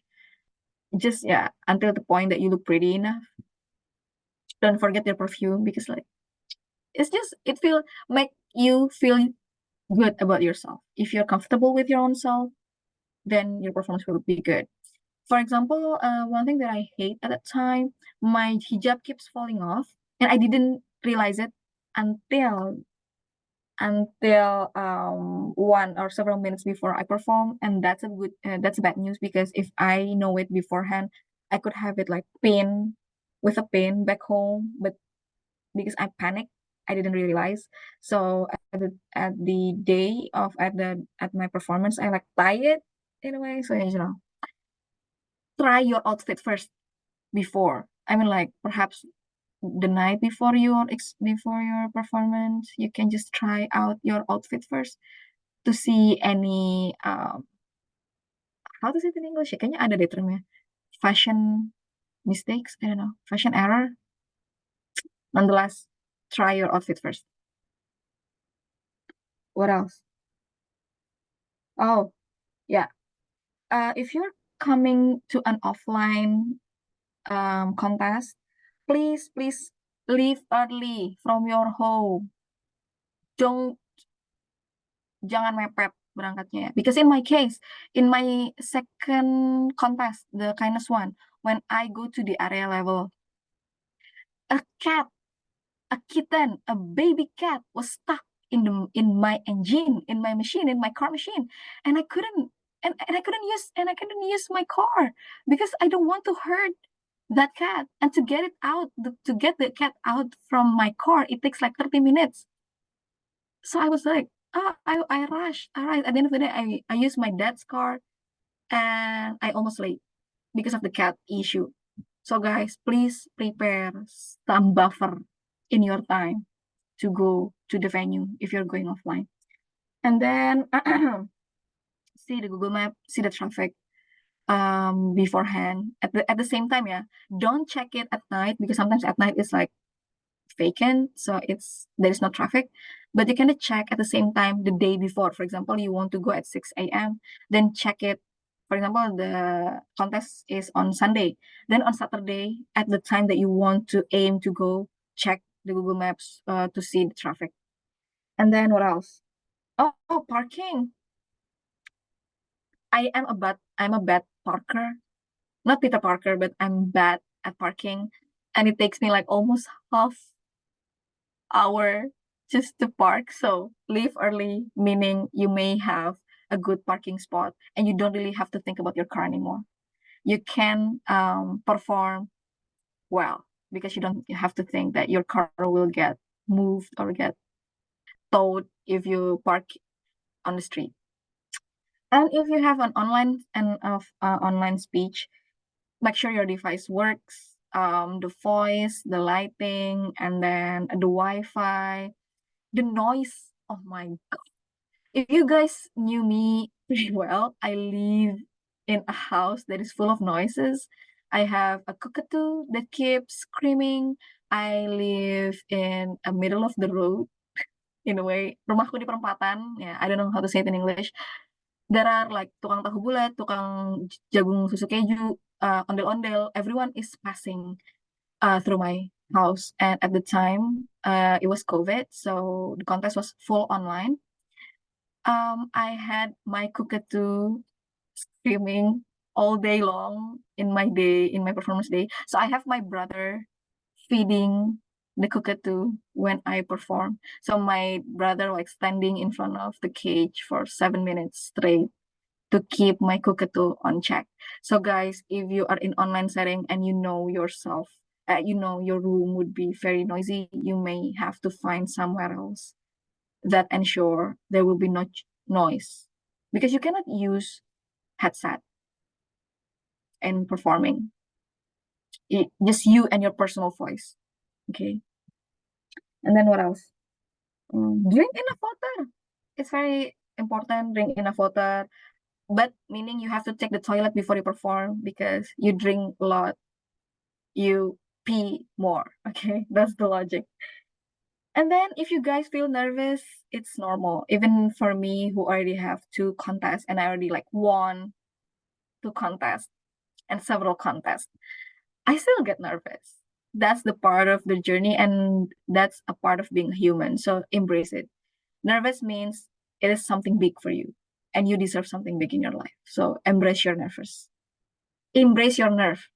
Just, yeah, until the point that you look pretty enough. Don't forget your perfume, because like it's just, make you feel good about yourself. If you're comfortable with your own self, then your performance will be good. For example, one thing that I hate at that time, my hijab keeps falling off, and I didn't realize it until one or several minutes before I perform, and that's bad news, because if I know it beforehand, I could have it like pin with a pin back home, but because I panicked. I didn't realize. So at the day of at my performance, I like tie it in a way. So try your outfit first before. I mean, like perhaps the night before before your performance, you can just try out your outfit first to see any how to say it in English ya? Kayaknya ada deh termnya. Fashion mistakes, I don't know, fashion error. Nonetheless, try your outfit first. What else? Oh, yeah. If you're coming to an offline contest, please leave early from your home. Jangan mepet berangkatnya ya. Because in my case, in my second contest, the kindness one, when I go to the area level, a cat, a kitten, a baby cat was stuck in my engine, in my machine, in my car machine, and I couldn't use my car because I don't want to hurt that cat. And to get it out, to get the cat out from my car, it takes like 30 minutes. So I was like, I rushed. All right. At the end of the day, I used my dad's car and I almost late because of the cat issue. So guys, please prepare some buffer in your time to go to the venue if you're going offline. And then see the Google Map, see the traffic beforehand. At the same time, yeah. Don't check it at night because sometimes at night it's like vacant, so there is no traffic. But you can check at the same time the day before. For example, you want to go at 6 a.m., then check it. For example, the contest is on Sunday. Then on Saturday, at the time that you want to aim to go, check the Google Maps to see the traffic. And then what else? Oh, parking. I'm a bad parker. Not Peter Parker, but I'm bad at parking. And it takes me like almost half hour just to park. So leave early, meaning you may have a good parking spot and you don't really have to think about your car anymore. You can perform well because you don't have to think that your car will get moved or get towed if you park on the street. And if you have an online speech, make sure your device works, the voice, the lighting, and then the Wi-Fi, the noise. Oh my God. If you guys knew me pretty well, I live in a house that is full of noises. I have a cockatoo that keeps screaming. I live in a middle of the road in a way. Rumahku di perempatan. Yeah, I don't know how to say it in English. There are like tukang tahu bulat, tukang jagung susu keju, ondel-ondel. Everyone is passing through my house. And at the time, it was COVID, so the contest was full online. I had my cockatoo screaming all day long in my performance day. So I have my brother feeding the cockatoo when I perform. So my brother like standing in front of the cage for 7 minutes straight to keep my cockatoo on check. So guys, if you are in online setting and you know yourself, you know your room would be very noisy, you may have to find somewhere else that ensure there will be no noise because you cannot use headset in performing. Just you and your personal voice. Okay. And then what else? Drink enough water. It's very important. Drink enough water, but meaning you have to take the toilet before you perform because you drink a lot, you pee more. Okay, that's the logic. And then if you guys feel nervous, it's normal. Even for me, who already have 2 contests and I already like won 2 contests and several contests, I still get nervous. That's the part of the journey and that's a part of being human. So embrace it. Nervous means it is something big for you and you deserve something big in your life. So embrace your nerves. Embrace your nerve.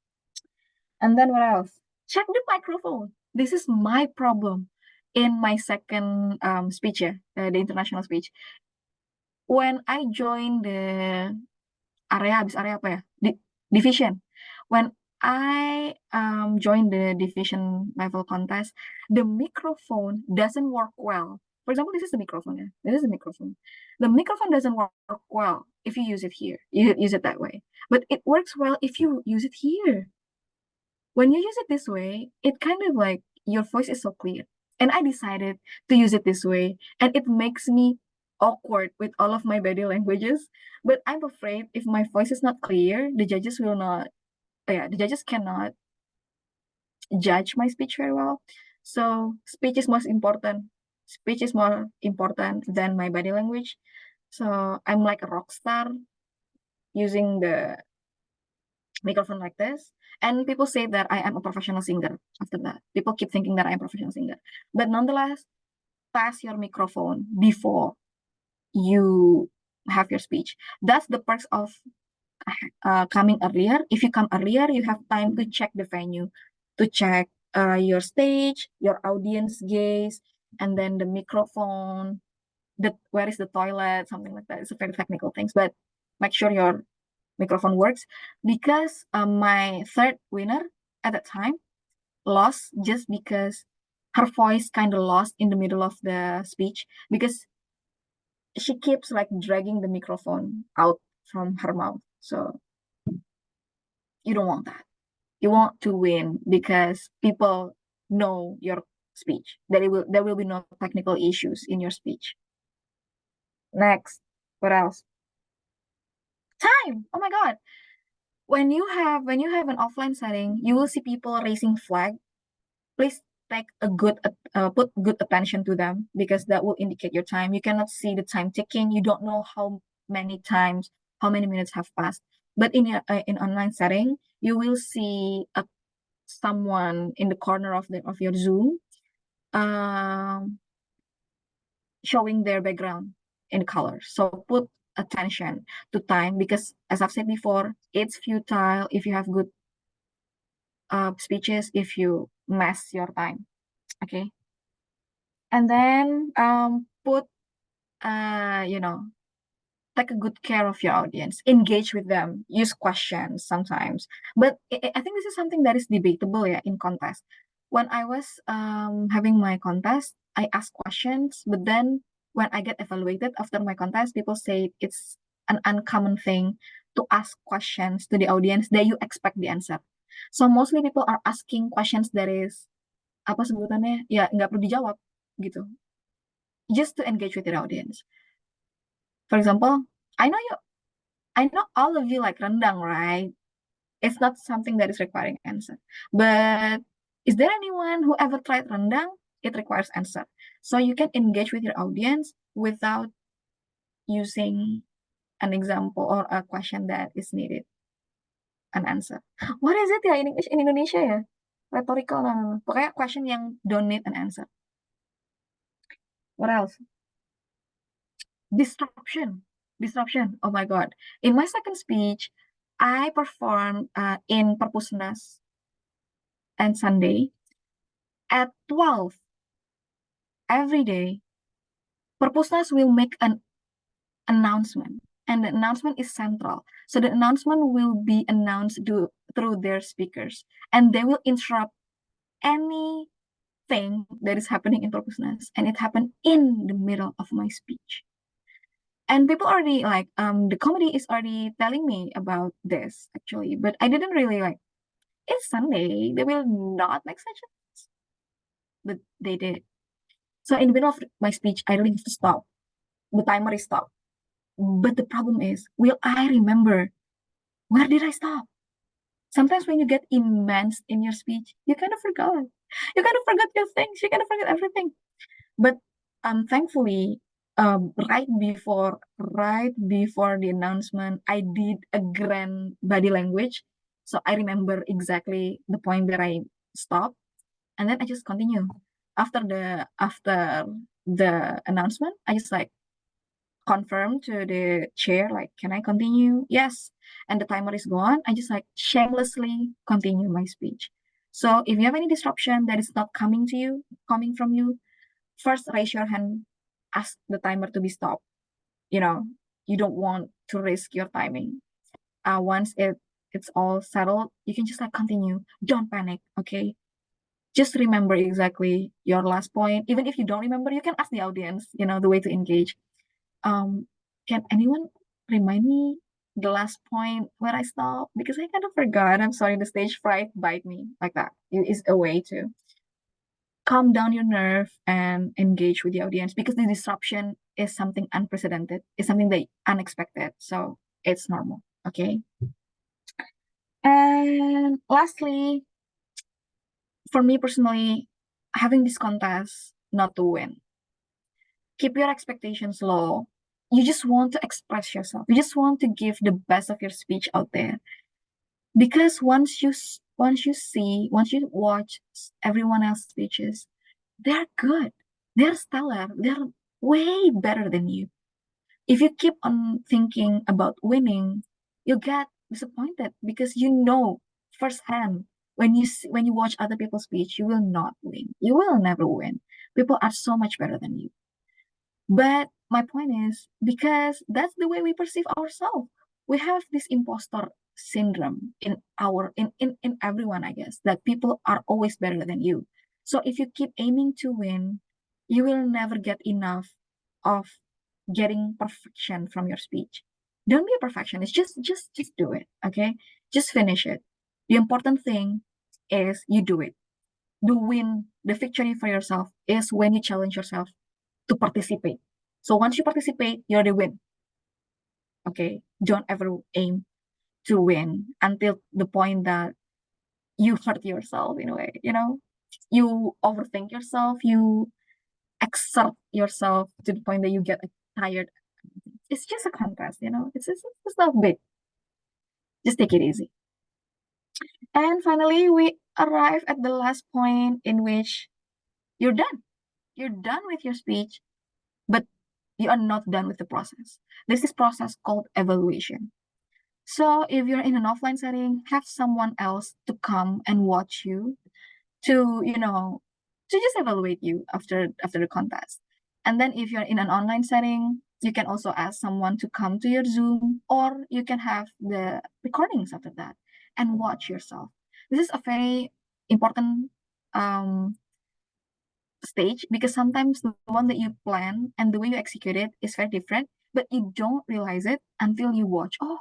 And then what else? Check the microphone. This is my problem in my second speech, the international speech. When I joined the area, habis area apa ya? Division. When I joined the division level contest. The microphone doesn't work well. For example, this is the microphone. Yeah? This is the microphone. The microphone doesn't work well if you use it here. You use it that way. But it works well if you use it here. When you use it this way, it kind of like your voice is so clear. And I decided to use it this way. And it makes me awkward with all of my body languages. But I'm afraid if my voice is not clear, the judges will not, yeah, the judges cannot judge my speech very well. So speech is most important. Speech is more important than my body language. So I'm like a rock star using the microphone like this. And people say that I am a professional singer after that. People keep thinking that I'm a professional singer. But nonetheless, test your microphone before you have your speech. That's the perks of coming earlier. If you come earlier, you have time to check the venue, to check your stage, your audience gaze, and then the microphone, where is the toilet, something like that. It's a very technical things, but make sure your microphone works. Because my third winner at that time lost just because her voice kind of lost in the middle of the speech because she keeps like dragging the microphone out from her mouth. So you don't want that. You want to win because people know your speech. There will be no technical issues in your speech. Next, what else? Time. Oh my God. When you have an offline setting, you will see people raising flag. Please take a good put good attention to them because that will indicate your time. You cannot see the time ticking. You don't know how many minutes have passed. But in in online setting, you will see someone in the corner of your Zoom showing their background in color. So put attention to time because as I've said before, it's futile if you have good speeches if you mess your time. Okay. And then put take a good care of your audience, engage with them, use questions sometimes. But I think this is something that is debatable, yeah, in contest. When I was having my contest, I ask questions, but then when I get evaluated after my contest, people say it's an uncommon thing to ask questions to the audience that you expect the answer. So mostly people are asking questions that is apa sebutannya ya nggak perlu dijawab gitu, just to engage with the audience. For example, I know all of you like rendang, right? It's not something that is requiring answer. But is there anyone who ever tried rendang? It requires answer. So you can engage with your audience without using an example or a question that is needed an answer. What is it ya in English in Indonesia ya? Rhetorical, no. Pokoknya question yang don't need an answer. What else? Disruption. Oh my God. In my second speech, I performed in Perpusnas and Sunday at 12 every day. Perpusnas will make an announcement, and the announcement is central. So the announcement will be announced through their speakers, and they will interrupt anything that is happening in Perpusnas, and it happened in the middle of my speech. And people already like the comedy is already telling me about this actually, but I didn't really like it's Sunday, they will not make such a but they did. So in the middle of my speech, I really have to stop. The timer is stopped. But the problem is, will I remember where did I stop? Sometimes when you get immense in your speech, you kind of forgot. You kind of forgot your things. You kind of forget everything. But thankfully, right before the announcement, I did a grand body language, so I remember exactly the point that I stopped, and then I just continue. After the announcement, I just like confirm to the chair, like, can I continue? Yes. And the timer is gone. I just like shamelessly continue my speech. So if you have any disruption that is not coming from you, first raise your hand, ask the timer to be stopped. You know, you don't want to risk your timing. Once it it's all settled, you can just like continue. Don't panic, okay? Just remember exactly your last point. Even if you don't remember, you can ask the audience, the way to engage. Can anyone remind me the last point where I stopped? Because I kind of forgot. I'm sorry, the stage fright bite me like that. It is a way to calm down your nerve and engage with the audience, because the disruption is something unprecedented, it's something that unexpected. So it's normal, okay? And lastly, for me personally, having this contest not to win. Keep your expectations low. You just want to express yourself. You just want to give the best of your speech out there. Because once you watch everyone else's speeches, they're good. They're stellar. They're way better than you. If you keep on thinking about winning, you'll get disappointed, because you know firsthand, when you watch other people's speech, you will not win. You will never win. People are so much better than you. But my point is, because that's the way we perceive ourselves. We have this imposter syndrome in everyone, I guess, that people are always better than you. So if you keep aiming to win, you will never get enough of getting perfection from your speech. Don't be a perfectionist. Just do it. Okay? Just finish it. The important thing is you do it. The victory for yourself is when you challenge yourself to participate. So once you participate, you already win. Okay? Don't ever aim to win until the point that you hurt yourself in a way, You overthink yourself, you exert yourself to the point that you get tired. It's just a contest, it's not big. Just take it easy. And finally, we arrive at the last point in which you're done. You're done with your speech, but you are not done with the process. There's this process called evaluation. So if you're in an offline setting, have someone else to come and watch you, to, to just evaluate you after the contest. And then if you're in an online setting, you can also ask someone to come to your Zoom, or you can have the recordings after that and watch yourself. This is a very important stage, because sometimes the one that you plan and the way you execute it is very different, but you don't realize it until you watch. Oh,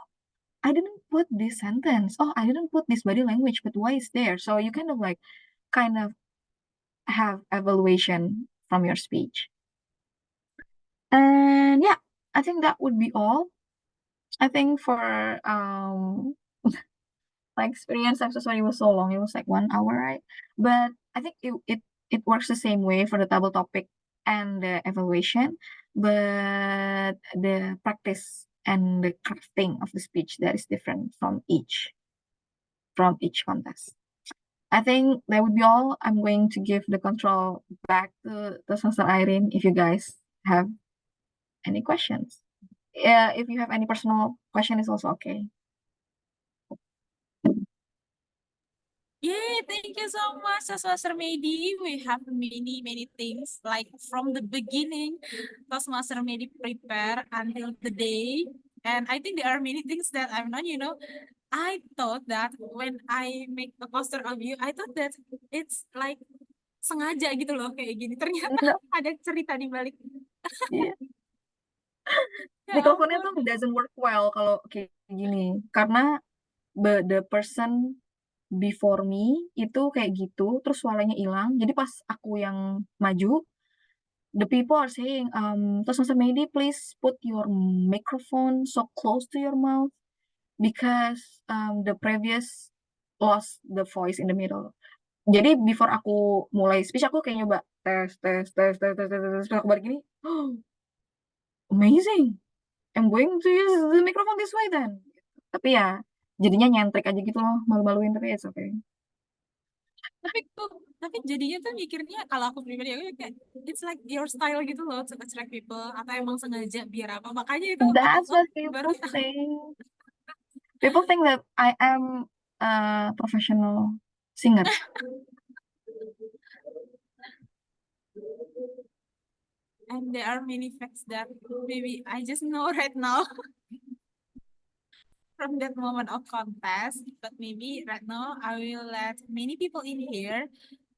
I didn't put this sentence. Oh, I didn't put this body language, but why is there? So you kind of have evaluation from your speech. And yeah, I think that would be all. I think for my experience, I'm so sorry it was so long. It was like 1 hour, right? But I think it works the same way for the double topic and the evaluation, but the practice and the crafting of the speech, that is different from each contest. I think that would be all. I'm going to give the control back to Sister Irene if you guys have any questions. If you have any personal question, it's also okay. Yeah, thank you so much, Toastmaster Medi. We have many things, like from the beginning, Toastmaster Medi prepare until the day. And I think there are many things that I'm not, I thought that when I make a poster of you, I thought that it's like sengaja gitu loh kayak gini. Ternyata No, ada cerita di balik. yeah. Ya Mikrofonnya tuh ampun. doesn't work well kalau kayak gini, karena the person before me itu kayak gitu, terus suaranya hilang. Jadi pas aku yang maju, the people are saying, terus Mr. Mehdi, please put your microphone so close to your mouth, because the previous lost the voice in the middle. Jadi before aku mulai speech, aku kayak nyoba tes, aku balik gini, oh, amazing, I'm going to use the microphone this way then. Tapi ya jadinya nyentrik aja gitu loh, malu-maluin, tapi it's okay. Tapi jadinya tuh mikirnya, kalau aku pribadi aku kayak it's like your style gitu loh to attract people, atau emang sengaja biar apa, makanya itu aku That's what baru people think. People think that I am a professional singer. and there are many facts that maybe I just know right now. from that moment of contest, but maybe right now I will let many people in here.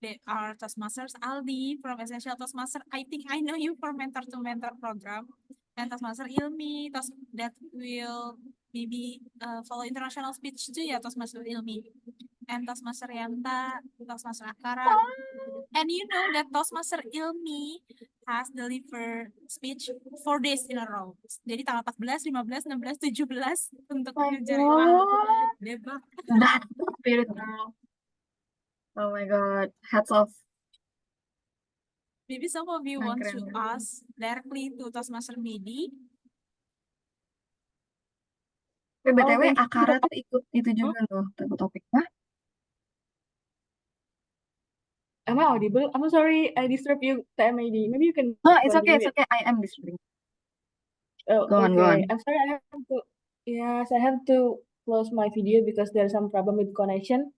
They are Toastmasters Aldi from Essential Toastmaster. I think I know you for mentor to mentor program. And Toastmaster Ilmi, that will maybe follow international speech too ya Toastmaster Ilmi. And Toastmaster Yanta, Toastmaster Akara. And you know that Toastmaster Ilmi has delivered speech 4 days in a row. Jadi tanggal 14, 15, 16, 17 untuk My ngejar wow, God, debat. that spirit, girl. Oh my God, hats off. Maybe some of you Keren, want keren, to keren. ask directly to Toastmaster Medi. BTW, thank you. Akara tuh ikut itu juga loh, topik. Hah? Am I audible? I'm sorry, I disturb you, TMAD. Maybe you can No, it's okay, continue it's okay. I am disturbing. Oh, Go on, go okay. on. I'm sorry, I have to. Yes, I have to close my video because there's some problem with connection.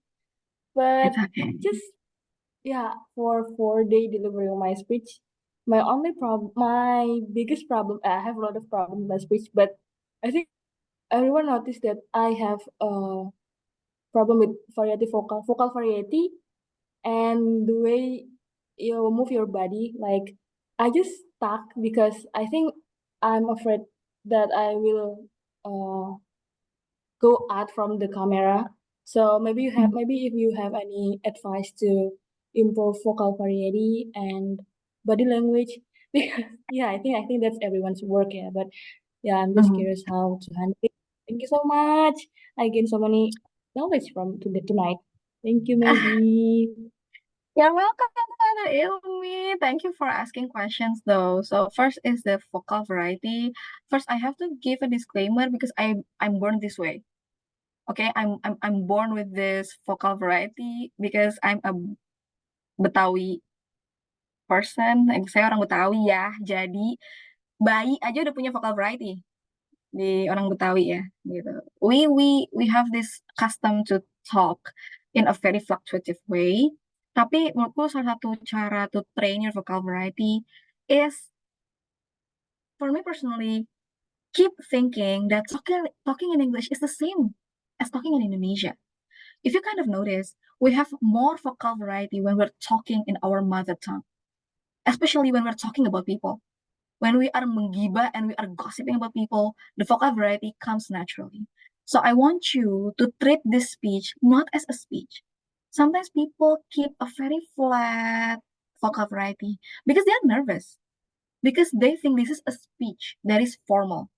But It's okay. just for 4 day delivering my speech, my biggest problem. I have a lot of problems with my speech, but I think everyone noticed that I have a problem with vocal variety, and the way you move your body. Like I just stuck because I think I'm afraid that I will uh, go out from the camera. So maybe if you have any advice to improve vocal variety and body language, because I think that's everyone's work, yeah. But yeah, I'm just Mhm. curious how to handle it. Thank you so much. I gained so many knowledge from tonight. Thank you, maybe. You're welcome, Father Ilmi. Thank you for asking questions, though. So first is the vocal variety. First, I have to give a disclaimer because I'm born this way. Okay, I'm born with this vocal variety because I'm a Betawi person. Saya orang Betawi ya. Jadi bayi aja udah punya vocal variety di orang Betawi ya, gitu. We have this custom to talk in a very fluctuative way. Tapi menurutku salah satu cara to train your vocal variety is, for me personally, keep thinking that talking in English is the same as talking in Indonesia. If you kind of notice, we have more vocal variety when we're talking in our mother tongue, especially when we're talking about people. When we are menggibah and we are gossiping about people, the vocal variety comes naturally. So I want you to treat this speech not as a speech. Sometimes people keep a very flat vocal variety because they are nervous, because they think this is a speech that is formal.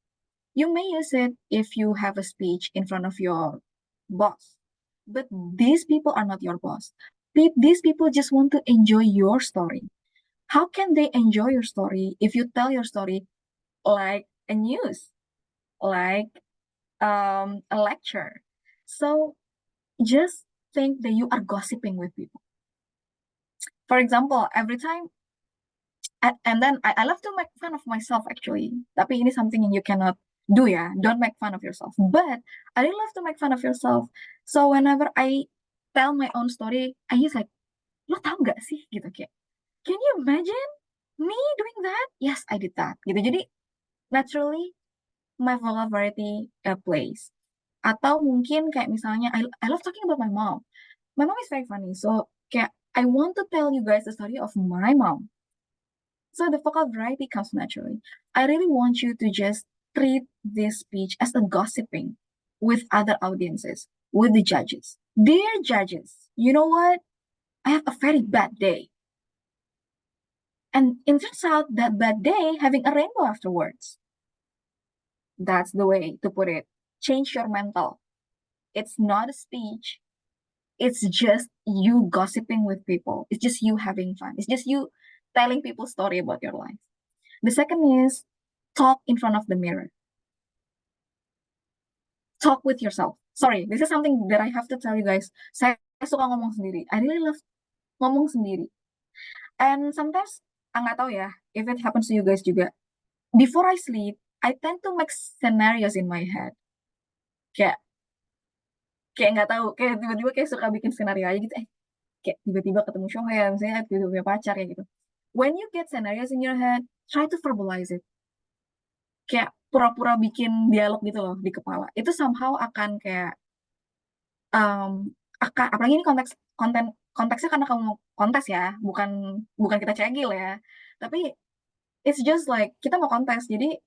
You may use it if you have a speech in front of your boss, but these people are not your boss. These people just want to enjoy your story. How can they enjoy your story if you tell your story like a news, like a lecture? So just think that you are gossiping with people. For example, every time, and then I love to make fun of myself actually. Tapi ini something you cannot do ya. Don't make fun of yourself. But I really love to make fun of yourself. So whenever I tell my own story, I just like, lo tau gak sih gitu kayak, can you imagine me doing that? Yes, I did that. Gitu. Jadi naturally my vocal variety plays. Atau mungkin kayak misalnya I love talking about my mom. My mom is very funny. So kayak I want to tell you guys the story of my mom. So the vocal variety comes naturally. I really want you to just treat this speech as a gossiping with other audiences, with the judges. Dear judges, you know what? I have a very bad day. And it turns out that bad day having a rainbow afterwards. That's the way to put it. Change your mental. It's not a speech. It's just you gossiping with people. It's just you having fun. It's just you telling people story about your life. The second is talk in front of the mirror. Talk with yourself. Sorry, this is something that I have to tell you guys. Saya suka ngomong sendiri. I really love ngomong sendiri. And sometimes, nggak tahu ya, if it happens to you guys juga. Before I sleep, I tend to make scenarios in my head. Kayak kayak nggak tahu, kayak tiba-tiba kayak suka bikin skenario aja gitu. Kayak tiba-tiba ketemu Shohei, misalnya tiba-tiba punya pacar kayak gitu. When you get scenarios in your head, try to verbalize it. Kayak pura-pura bikin dialog gitu loh di kepala. Itu somehow akan kayak akan apalagi ini konteksnya karena kamu mau kontes ya, bukan bukan kita cegil ya. Tapi it's just like kita mau kontes. Jadi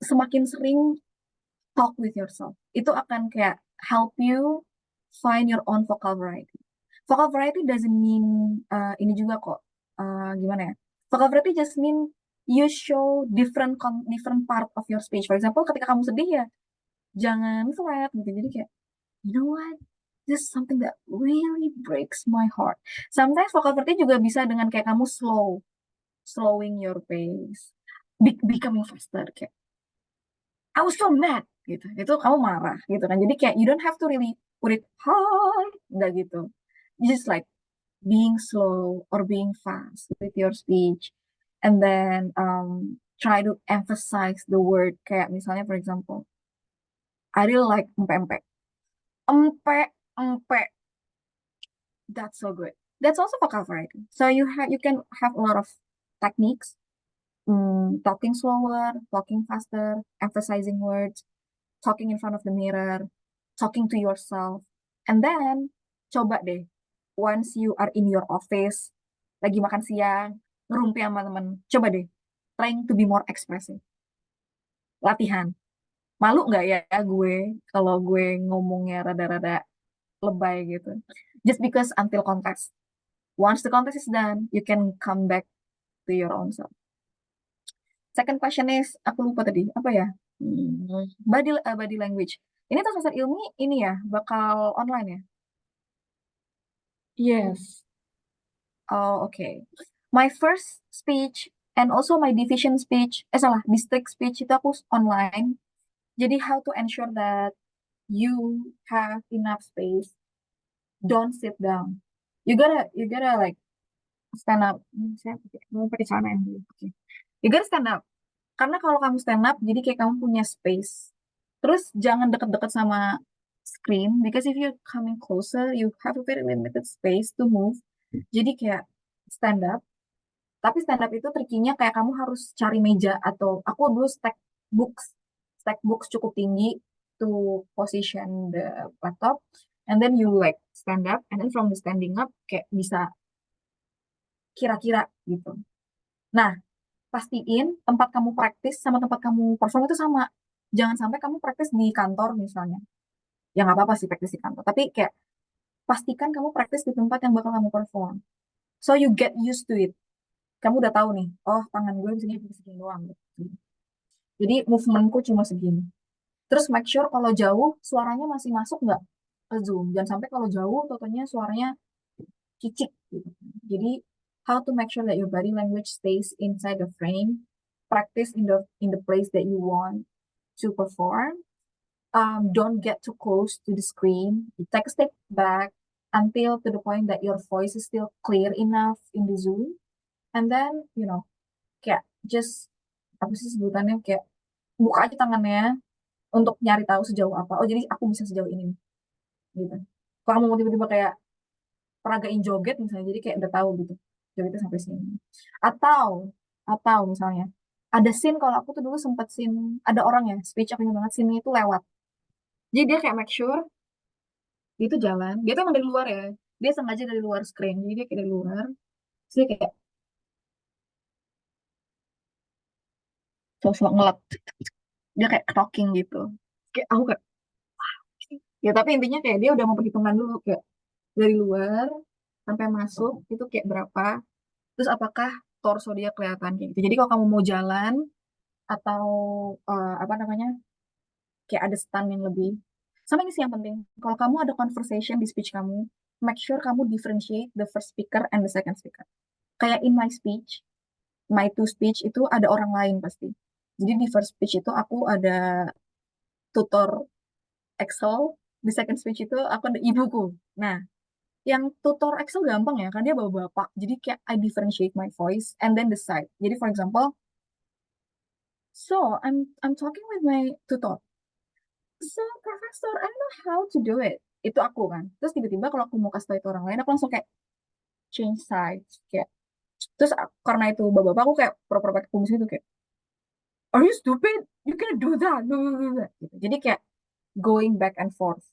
semakin sering talk with yourself, itu akan kayak help you find your own vocal variety. Vocal variety doesn't mean ini juga kok gimana ya? Vocal variety just mean you show different part of your speech. For example, ketika kamu sedih ya jangan flat gitu. Jadi kayak you know what? This is something that really breaks my heart. Sometimes vocal variety juga bisa dengan kayak kamu slowing your pace, becoming faster kayak I was so mad gitu. Itu kamu marah gitu kan. Jadi kayak you don't have to really put it hard, enggak gitu. Just like being slow or being fast with your speech, and then try to emphasize the word kayak misalnya for example, I really like empe-empe. Empe-empe. That's so good. That's also vocal variety. So you can have a lot of techniques, talking slower, talking faster, emphasizing words, talking in front of the mirror, talking to yourself. And then, coba deh, once you are in your office, lagi makan siang, ngerumpi sama temen, coba deh, trying to be more expressive. Latihan. Malu nggak ya gue kalau gue ngomongnya rada-rada lebay gitu. Just because until contest. Once the contest is done, you can come back to your own self. Second question is, aku lupa tadi, apa ya? Body language. Ini tuh semester ilmi ini ya, bakal online ya? Yes. Oh, okay. My first speech and also my division speech, district speech itu aku online. Jadi how to ensure that you have enough space, don't sit down. You gotta like stand up. Saya mau pakai celana yang dulu. Okay. You gotta stand up. Karena kalau kamu stand up, jadi kayak kamu punya space. Terus jangan deket-deket sama screen, because if you're coming closer, you have a very limited space to move. Jadi kayak stand up. Tapi stand up itu trikinya kayak kamu harus cari meja atau aku dulu stack books cukup tinggi to position the laptop, and then you like stand up, and then from the standing up kayak bisa kira-kira gitu. Nah, pastiin tempat kamu praktis sama tempat kamu perform itu sama. Jangan sampai kamu praktis di kantor misalnya. Ya nggak apa-apa sih praktis di kantor. Tapi kayak pastikan kamu praktis di tempat yang bakal kamu perform. So you get used to it. Kamu udah tahu nih, oh tangan gue bisa segini doang. Gitu. Jadi movementku cuma segini. Terus make sure kalau jauh suaranya masih masuk nggak ke Zoom. Jangan sampai kalau jauh totalnya suaranya kicik gitu. Jadi how to make sure that your body language stays inside the frame, practice in the place that you want to perform. Don't get too close to the screen. You take a step back until to the point that your voice is still clear enough in the Zoom. And then, kayak just apa sih sebutannya, kayak buka aja tangannya untuk nyari tahu sejauh apa. Oh, jadi aku bisa sejauh ini nih. Gitu. Kalau kamu mau tiba-tiba kayak peragain joget misalnya, jadi kayak udah tahu gitu. Jogetnya sampai sini. Atau misalnya ada scene, kalau aku tuh dulu sempat scene ada orang ya, speech aku ingat banget scene itu lewat. Jadi dia kayak make sure dia tuh jalan, dia tuh emang dari luar ya. Dia sengaja dari luar screen. Jadi dia kayak dari luar. Terus dia kayak sosok ngelap. Dia kayak talking gitu. Kayak aku kayak ya, tapi intinya kayak dia udah memperhitungkan dulu kayak dari luar sampai masuk itu kayak berapa, terus apakah torso dia kelihatan kayak gitu. Jadi kalau kamu mau jalan atau apa namanya kayak ada stand yang lebih, sama ini sih yang penting, kalau kamu ada conversation di speech kamu, make sure kamu differentiate the first speaker and the second speaker. Kayak in my speech, my two speech itu ada orang lain pasti. Jadi di first speech itu aku ada tutor Excel, di second speech itu aku ada ibuku. Nah, yang tutor Excel gampang ya, karena dia bapak-bapak. Jadi kayak I differentiate my voice and then decide. Jadi for example, so I'm talking with my tutor. So professor, I know how to do it. Itu aku kan. Terus tiba-tiba kalau aku mau kasih tahu itu orang lain, aku langsung kayak change sides. Kayak terus karena itu bapak-bapak, aku kayak pura-pura pakai kumis itu kayak are you stupid? You can't do that. Blah, blah, blah, blah. Gitu. Jadi kayak going back and forth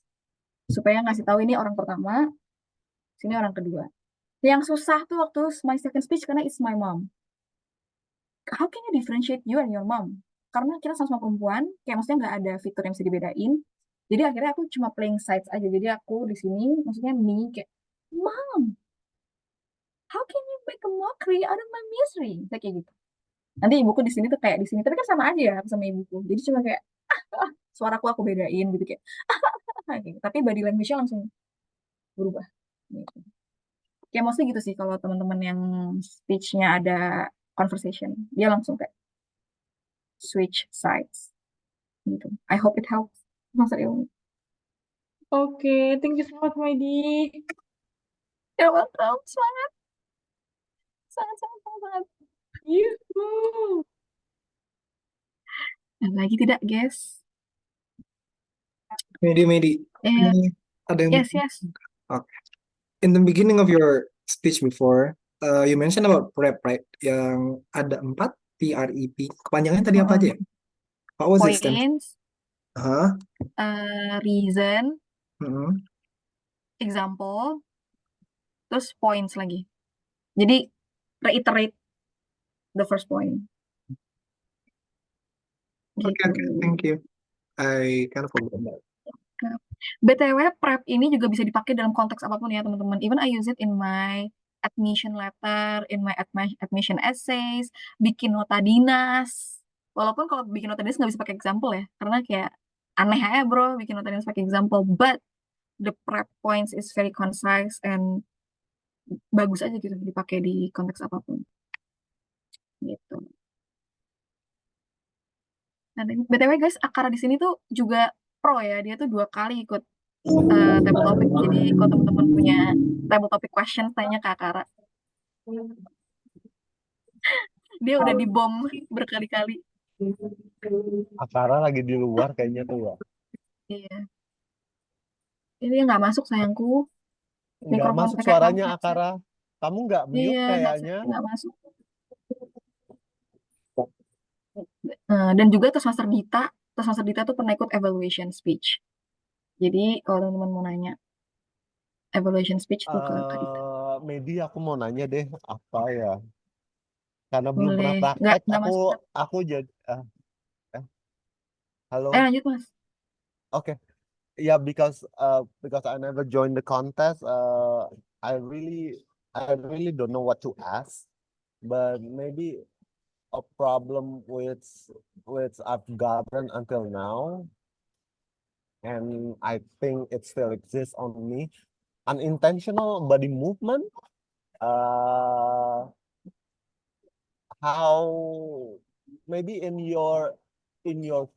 supaya ngasih tahu ini orang pertama, sini orang kedua. Yang susah tuh waktu my second speech karena it's my mom. How can you differentiate you and your mom? Karena kita sama-sama perempuan, kayak maksudnya nggak ada fitur yang bisa dibedain. Jadi akhirnya aku cuma playing sides aja. Jadi aku di sini, maksudnya me kayak, Mom, how can you make a mockery out of my misery? Kayak gitu. Nanti ibuku di sini tuh kayak di sini, tapi kan sama aja ya aku sama ibuku. Jadi cuma kayak, suaraku aku bedain gitu kayak, gitu. Tapi body language-nya langsung berubah. Gitu. Kayak mostly gitu sih kalau teman-teman yang speech-nya ada conversation, dia langsung kayak switch sides gitu. I hope it helps. Masa ilmu. Oke, thank you so much, Maidi. You're welcome. Semangat. Sangat. Yuhu. Dan lagi tidak, guys? Medi, ini ada yang Yes. Okay. In the beginning of your speech before, you mentioned about prep, right? Yang ada 4 PREP. Kepanjangannya tadi apa aja ya? What was it stand for? Points, Huh? reason, Mm-mm. example, terus points lagi. Jadi reiterate the first point. Okay, Gitu. thank you. I kind of forgot that. BTW, prep ini juga bisa dipakai dalam konteks apapun ya, teman-teman. Even I use it in my admission letter, in my admission essays, bikin nota dinas. Walaupun kalau bikin nota dinas nggak bisa pakai example ya, karena kayak aneh aja bro bikin nota dinas pakai example. But the prep points is very concise and bagus aja gitu dipakai di konteks apapun. Gitu. Nah, BTW guys, Akara di sini tuh juga pro ya, dia tuh 2 kali ikut table topic. Jadi kalau teman-teman punya table topic question, tanya ke Akara. Dia udah dibom berkali-kali. Akara lagi di luar kayaknya tuh ya. Iya. Ini nggak masuk sayangku. Nggak Mikrofon masuk kayak suaranya headset. Akara. Kamu nggak mute Iya, kayaknya. nggak masuk. Dan juga Toastmaster Dita tuh pernah ikut evaluation speech. Jadi kalau teman-teman mau nanya evaluation speech tuh ke Kak Dita. Medi, aku mau nanya deh apa ya? Karena belum pernah Boleh. praktek, Nggak masuk. aku jadi halo. Lanjut Mas. Okay. Yeah, because I never joined the contest. I really don't know what to ask. But maybe a problem which I've gotten until now, and I think it still exists on me, unintentional body movement. How maybe in your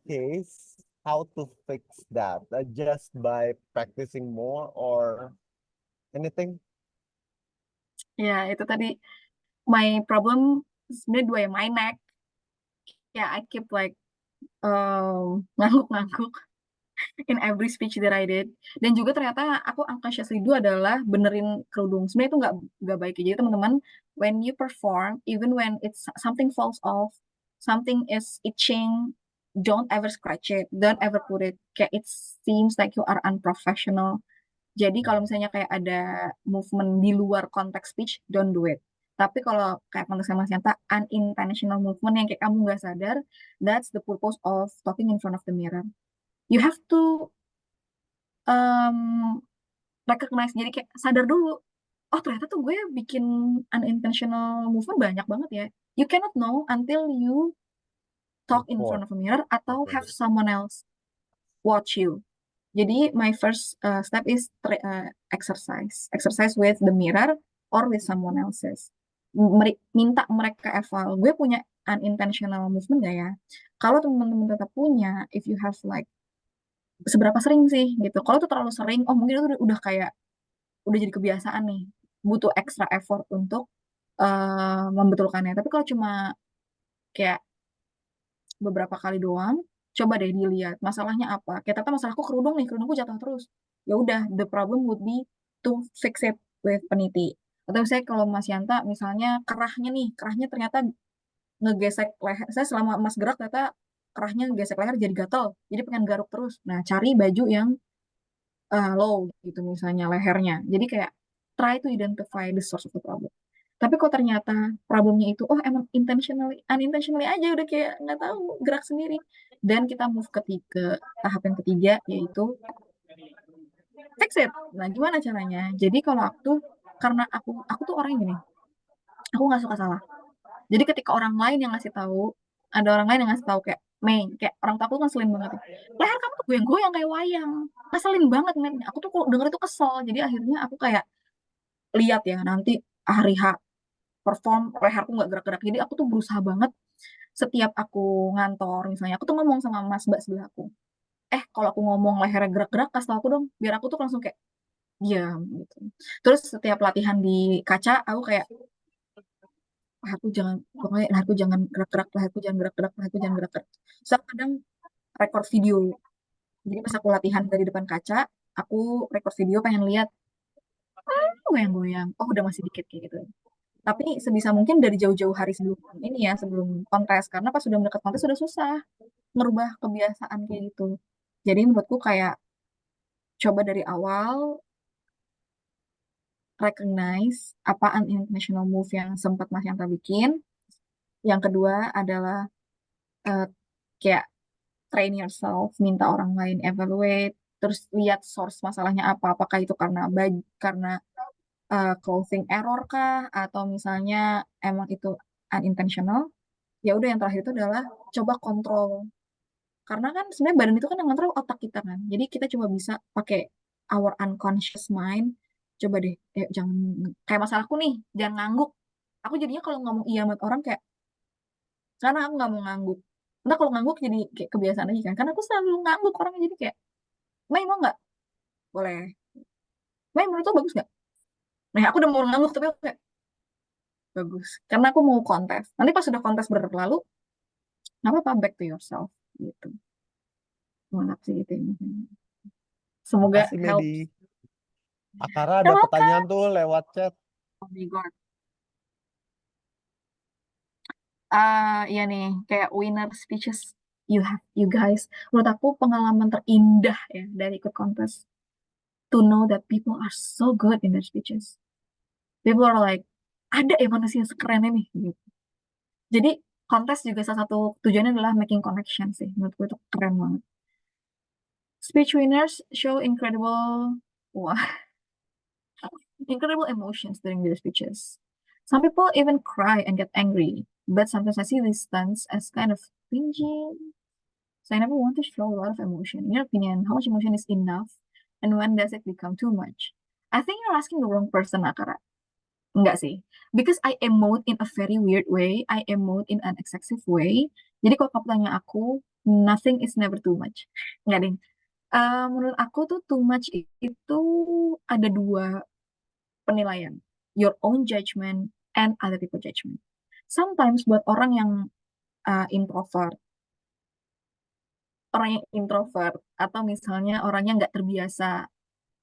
case, how to fix that? Just by practicing more or anything? Ya, itu tadi my problem sebenarnya 2 ya, my neck. Ya, I keep like ngangguk-ngangguk in every speech that I did. Dan juga ternyata aku unconsciously do adalah benerin kerudung. Sebenarnya itu nggak baik. Jadi teman-teman, when you perform, even when it's something falls off, something is itching, don't ever scratch it, don't ever put it. Kayak it seems like you are unprofessional. Jadi kalau misalnya kayak ada movement di luar konteks speech, don't do it. Tapi kalau kayak konteksnya Mas Yanta, unintentional movement yang kayak kamu nggak sadar, that's the purpose of talking in front of the mirror. You have to recognize, jadi kayak sadar dulu. Oh ternyata tuh gue bikin unintentional movement banyak banget ya. You cannot know until you talk in front of a mirror atau have someone else watch you. Jadi my first step is exercise with the mirror or with someone else's. Minta mereka eval, gue punya unintentional movement gak ya? Kalau teman-teman tetap punya, if you have like seberapa sering sih gitu. Kalau tuh terlalu sering, oh mungkin itu udah kayak udah jadi kebiasaan nih, butuh extra effort untuk membetulkannya. Tapi kalau cuma kayak beberapa kali doang, coba deh dilihat masalahnya apa. Kayak ternyata masalahku kerudung nih, kerudungku jatuh terus. Ya udah, the problem would be to fix it with peniti. Atau misalnya kalau Mas Yanta misalnya kerahnya ternyata ngegesek leher. Saya selama Mas gerak ternyata kerahnya ngegesek leher jadi gatel, jadi pengen garuk terus. Nah, cari baju yang low gitu misalnya lehernya. Jadi kayak try to identify the source of the problem. Tapi kok ternyata problemnya itu emang unintentionally aja udah kayak nggak tahu gerak sendiri. Dan kita move ke tahap yang ketiga yaitu fix it. Nah, gimana caranya? Jadi kalau karena aku tuh orang yang gini, aku nggak suka salah. Jadi ketika orang lain yang ngasih tahu, ada orang lain yang ngasih tahu kayak Mei, kayak orang tua aku ngeselin banget ya. Leher kamu tuh goyang-goyang kayak wayang. Ngeselin banget ngeliatnya. Aku tuh kalau denger itu kesel. Jadi akhirnya aku kayak lihat ya nanti hari H perform leherku nggak gerak-gerak. Jadi aku tuh berusaha banget setiap aku ngantor misalnya. Aku tuh ngomong sama mas mbak sebelah aku. Kalau aku ngomong lehernya gerak-gerak, kasih tau aku dong. Biar aku tuh langsung kayak diam gitu. Terus setiap latihan di kaca, aku kayak pokoknya leherku jangan gerak-gerak, leherku jangan gerak-gerak, leherku jangan gerak-gerak. So, kadang record video. Jadi pas aku latihan dari depan kaca, aku record video pengen lihat, goyang-goyang. Oh, udah masih dikit kayak gitu. Tapi sebisa mungkin dari jauh-jauh hari sebelum ini ya, sebelum kontes. Karena pas sudah mendekat kontes sudah susah ngerubah kebiasaan kayak gitu. Jadi menurutku kayak coba dari awal recognize apa unintentional move yang sempat Mas Yanta bikin. Yang kedua adalah eh, kayak train yourself, minta orang lain evaluate, terus lihat source masalahnya apa, apakah itu karena clothing error kah, atau misalnya emang itu unintentional. Ya udah yang terakhir itu adalah coba kontrol, karena kan sebenarnya badan itu kan yang ngontrol otak kita kan, jadi kita coba bisa pakai our unconscious mind. Coba deh, jangan kayak masalahku nih, jangan ngangguk. Aku jadinya kalau ngomong iya sama orang kayak, karena aku nggak mau ngangguk. Entah kalau ngangguk jadi kayak kebiasaan aja kan. Karena aku selalu ngangguk orangnya jadi kayak, Mei mau nggak? Boleh. Mei menurut lo bagus nggak? Nah aku udah mau ngangguk tapi aku kayak, bagus. Karena aku mau kontes. Nanti pas sudah kontes berlalu, nggak apa-apa, back to yourself. Gitu. Mantap sih itu. Semoga Makasih, help. Medi. Akara ada You're welcome. pertanyaan tuh lewat chat. Oh my God. Ya nih, kayak winner speeches you guys. Menurut aku pengalaman terindah ya dari ikut kontes. To know that people are so good in their speeches. People are like, ada ya manusia sekeren ini gitu. Jadi kontes juga salah satu tujuannya adalah making connection sih. Menurutku itu keren banget. Speech winners show incredible emotions during their speeches. Some people even cry and get angry, but sometimes I see these stunts as kind of cringy. So I never want to show a lot of emotion. In your opinion, how much emotion is enough, and when does it become too much? I think you're asking the wrong person, Akara. Enggak sih. Because I emote in a very weird way. I emote in an excessive way. Jadi kalau kamu tanya aku, nothing is never too much. Enggak, ding. Menurut aku tuh too much itu ada dua penilaian. Your own judgment and other people judgment. Sometimes buat orang yang introvert, atau misalnya orangnya nggak terbiasa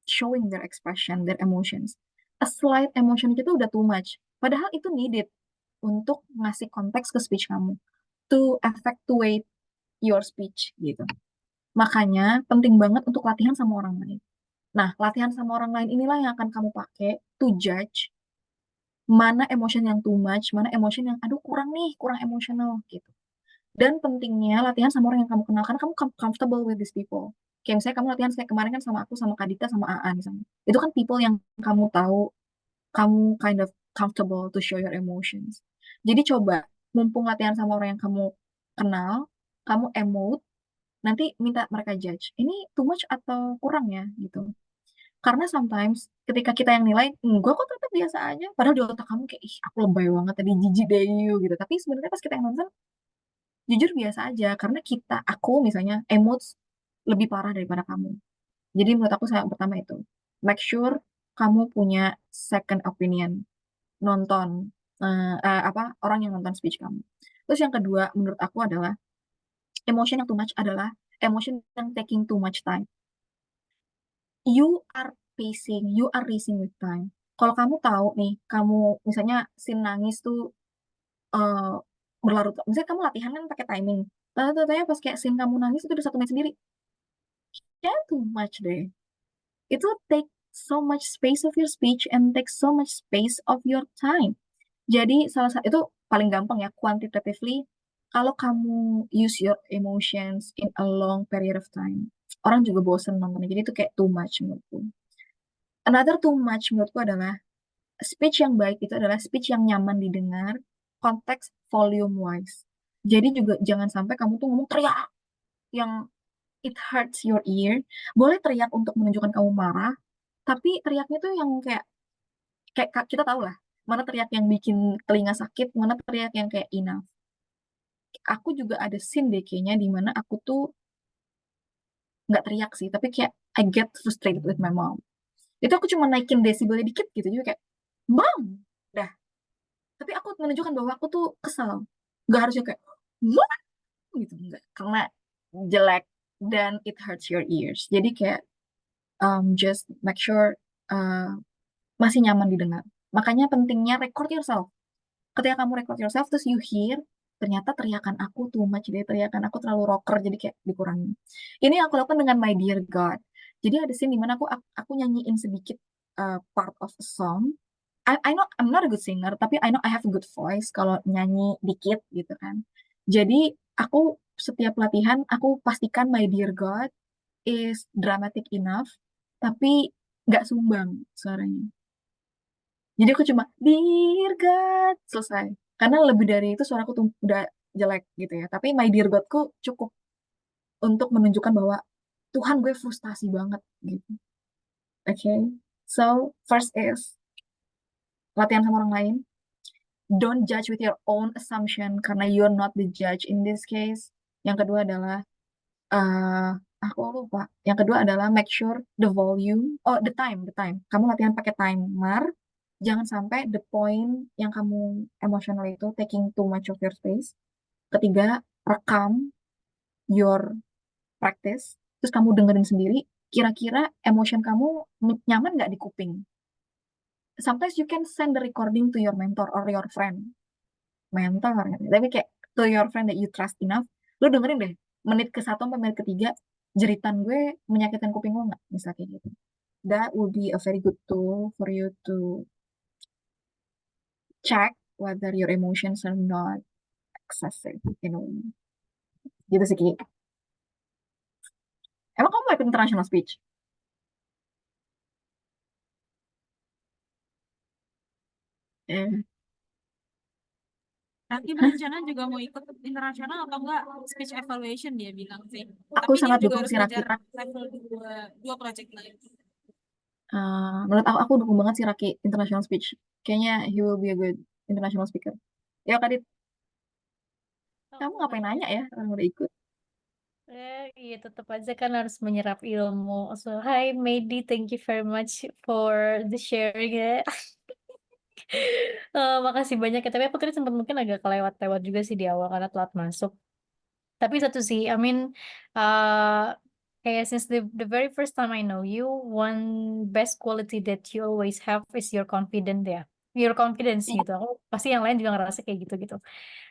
showing their expression, their emotions, a slight emotion itu udah too much. Padahal itu needed untuk ngasih konteks ke speech kamu, to effectuate your speech gitu. Makanya penting banget untuk latihan sama orang lain. Nah, latihan sama orang lain inilah yang akan kamu pakai to judge mana emotion yang too much, mana emotion yang aduh kurang emosional gitu. Dan pentingnya latihan sama orang yang kamu kenal, karena kamu comfortable with these people. Kayak misalnya kamu latihan kayak kemarin kan sama aku, sama Kadita, sama AA misalnya. Itu kan people yang kamu tahu, kamu kind of comfortable to show your emotions. Jadi coba, mumpung latihan sama orang yang kamu kenal, kamu emote, nanti minta mereka judge. Ini too much atau kurang ya gitu. Karena sometimes ketika kita yang nilai, enggak kok tetap biasa aja. Padahal di otak kamu kayak, ih aku lebay banget tadi, jijik deh you gitu. Tapi sebenarnya pas kita yang nonton, jujur biasa aja. Karena aku misalnya emotes lebih parah daripada kamu. Jadi menurut aku yang pertama itu, make sure kamu punya second opinion. Nonton, orang yang nonton speech kamu. Terus yang kedua menurut aku adalah, emotion yang too much adalah emotion yang taking too much time. You are racing with time. Kalau kamu tahu nih, kamu misalnya scene nangis tuh berlarut. Misalnya kamu latihan kan pakai timing. Tanya pas kayak scene kamu nangis itu udah 1 menit sendiri. Jangan too much deh. Itu take so much space of your speech and take so much space of your time. Jadi salah satu itu paling gampang ya, quantitatively. Kalau kamu use your emotions in a long period of time, orang juga bosen nontonnya. Jadi itu kayak too much menurutku. Another too much menurutku adalah speech yang baik itu adalah speech yang nyaman didengar, konteks volume wise. Jadi juga jangan sampai kamu tuh ngomong teriak yang it hurts your ear. Boleh teriak untuk menunjukkan kamu marah, tapi teriaknya tuh yang kayak kayak kita tahu lah, mana teriak yang bikin telinga sakit, mana teriak yang kayak enough. Aku juga ada scene deh kayaknya di mana aku tuh nggak teriak sih, tapi kayak I get frustrated with my mom. Itu aku cuma naikin desibelnya dikit gitu, juga kayak, Mom! Dah. Tapi aku menunjukkan bahwa aku tuh kesal. Nggak harusnya kayak, what? Gitu, enggak. Karena jelek dan it hurts your ears. Jadi kayak, just make sure masih nyaman didengar. Makanya pentingnya record yourself. Ketika kamu record yourself, terus you hear, ternyata teriakan aku too much deh, teriakan aku terlalu rocker, jadi kayak dikurangin. Ini yang aku lakukan dengan My Dear God. Jadi ada scene dimana aku nyanyiin sedikit part of a song. I know I'm not a good singer, tapi I know I have a good voice kalau nyanyi dikit gitu kan. Jadi aku setiap latihan, aku pastikan My Dear God is dramatic enough, tapi nggak sumbang suaranya. Jadi aku cuma Dear God selesai. Karena lebih dari itu suaraku tuh udah jelek gitu ya. Tapi My Dear Godku cukup untuk menunjukkan bahwa Tuhan gue frustasi banget gitu. Okay. So first is latihan sama orang lain. Don't judge with your own assumption karena you're not the judge in this case. Yang kedua adalah aku lupa. Yang kedua adalah make sure the volume, the time. Kamu latihan pakai timer. Jangan sampai the point yang kamu emotional itu taking too much of your space. Ketiga, rekam your practice. Terus kamu dengerin sendiri. Kira-kira emotion kamu nyaman nggak di kuping? Sometimes you can send the recording to your mentor or your friend. Mentor, tapi kayak to your friend that you trust enough. Lu dengerin deh, menit ke-1 sampai menit ke-3, jeritan gue menyakitkan kuping lo nggak? Misalnya kayak gitu. That would be a very good tool for you to check whether your emotions are not excessive, you know. Gitu sih, Ki. Emang kamu mau ikut international speech? Eh, Raki berencana juga mau ikut internasional atau enggak speech evaluation dia bilang sih. aku Tapi dia sangat juga dukung harus si Raki. belajar level 2 project lain. Menurut aku dukung banget si Raki international speech. Kayaknya he will be a good international speaker. Ya, Kadit, kamu ngapain nanya ya? Orang udah ikut. Iya tetap aja kan harus menyerap ilmu. So, hi Medi, thank you very much for the sharing ya. Makasih banyak ya. Tapi aku tadi sempat mungkin agak kelewat-lewat juga sih di awal karena telat masuk. Tapi satu sih, I mean, kayak since the very first time I know you, one best quality that you always have is your confidence ya. Your confidence gitu. Aku pasti yang lain juga ngerasa kayak gitu-gitu.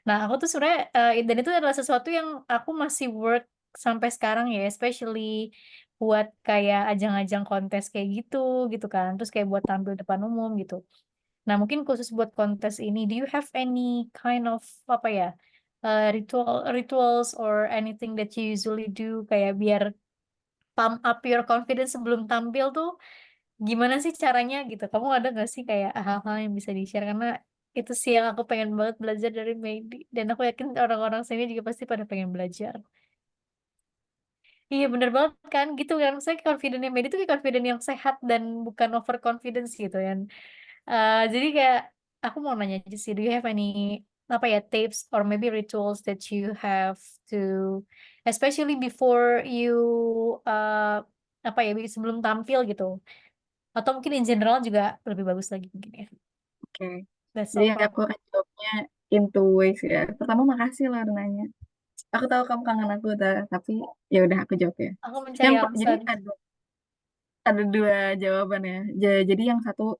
Nah, aku tuh sebenarnya dan itu adalah sesuatu yang aku masih work sampai sekarang ya, especially buat kayak ajang-ajang kontes kayak gitu gitu kan. Terus kayak buat tampil depan umum gitu. Nah, mungkin khusus buat kontes ini, do you have any kind of apa ya, rituals or anything that you usually do kayak biar pump up your confidence sebelum tampil tuh gimana sih caranya gitu? Kamu ada nggak sih kayak hal-hal yang bisa di-share? Karena itu sih yang aku pengen banget belajar dari Medi. Dan aku yakin orang-orang sini juga pasti pada pengen belajar. Iya bener banget kan gitu kan. Saya confident yang Medi tuh kayak confident yang sehat dan bukan overconfidence gitu kan. Jadi kayak aku mau nanya aja sih, do you have any apa ya tips or maybe rituals that you have to, especially before you apa ya sebelum tampil gitu, atau mungkin in general juga lebih bagus lagi mungkin ya. Oke. That's Jadi all from aku akan jawabnya in two ways ya. Pertama, makasih lah udah nanya. Aku tahu kamu kangen aku udah, tapi ya udah aku jawab ya. aku mencari Jadi alasan. ada dua jawaban ya. Jadi yang satu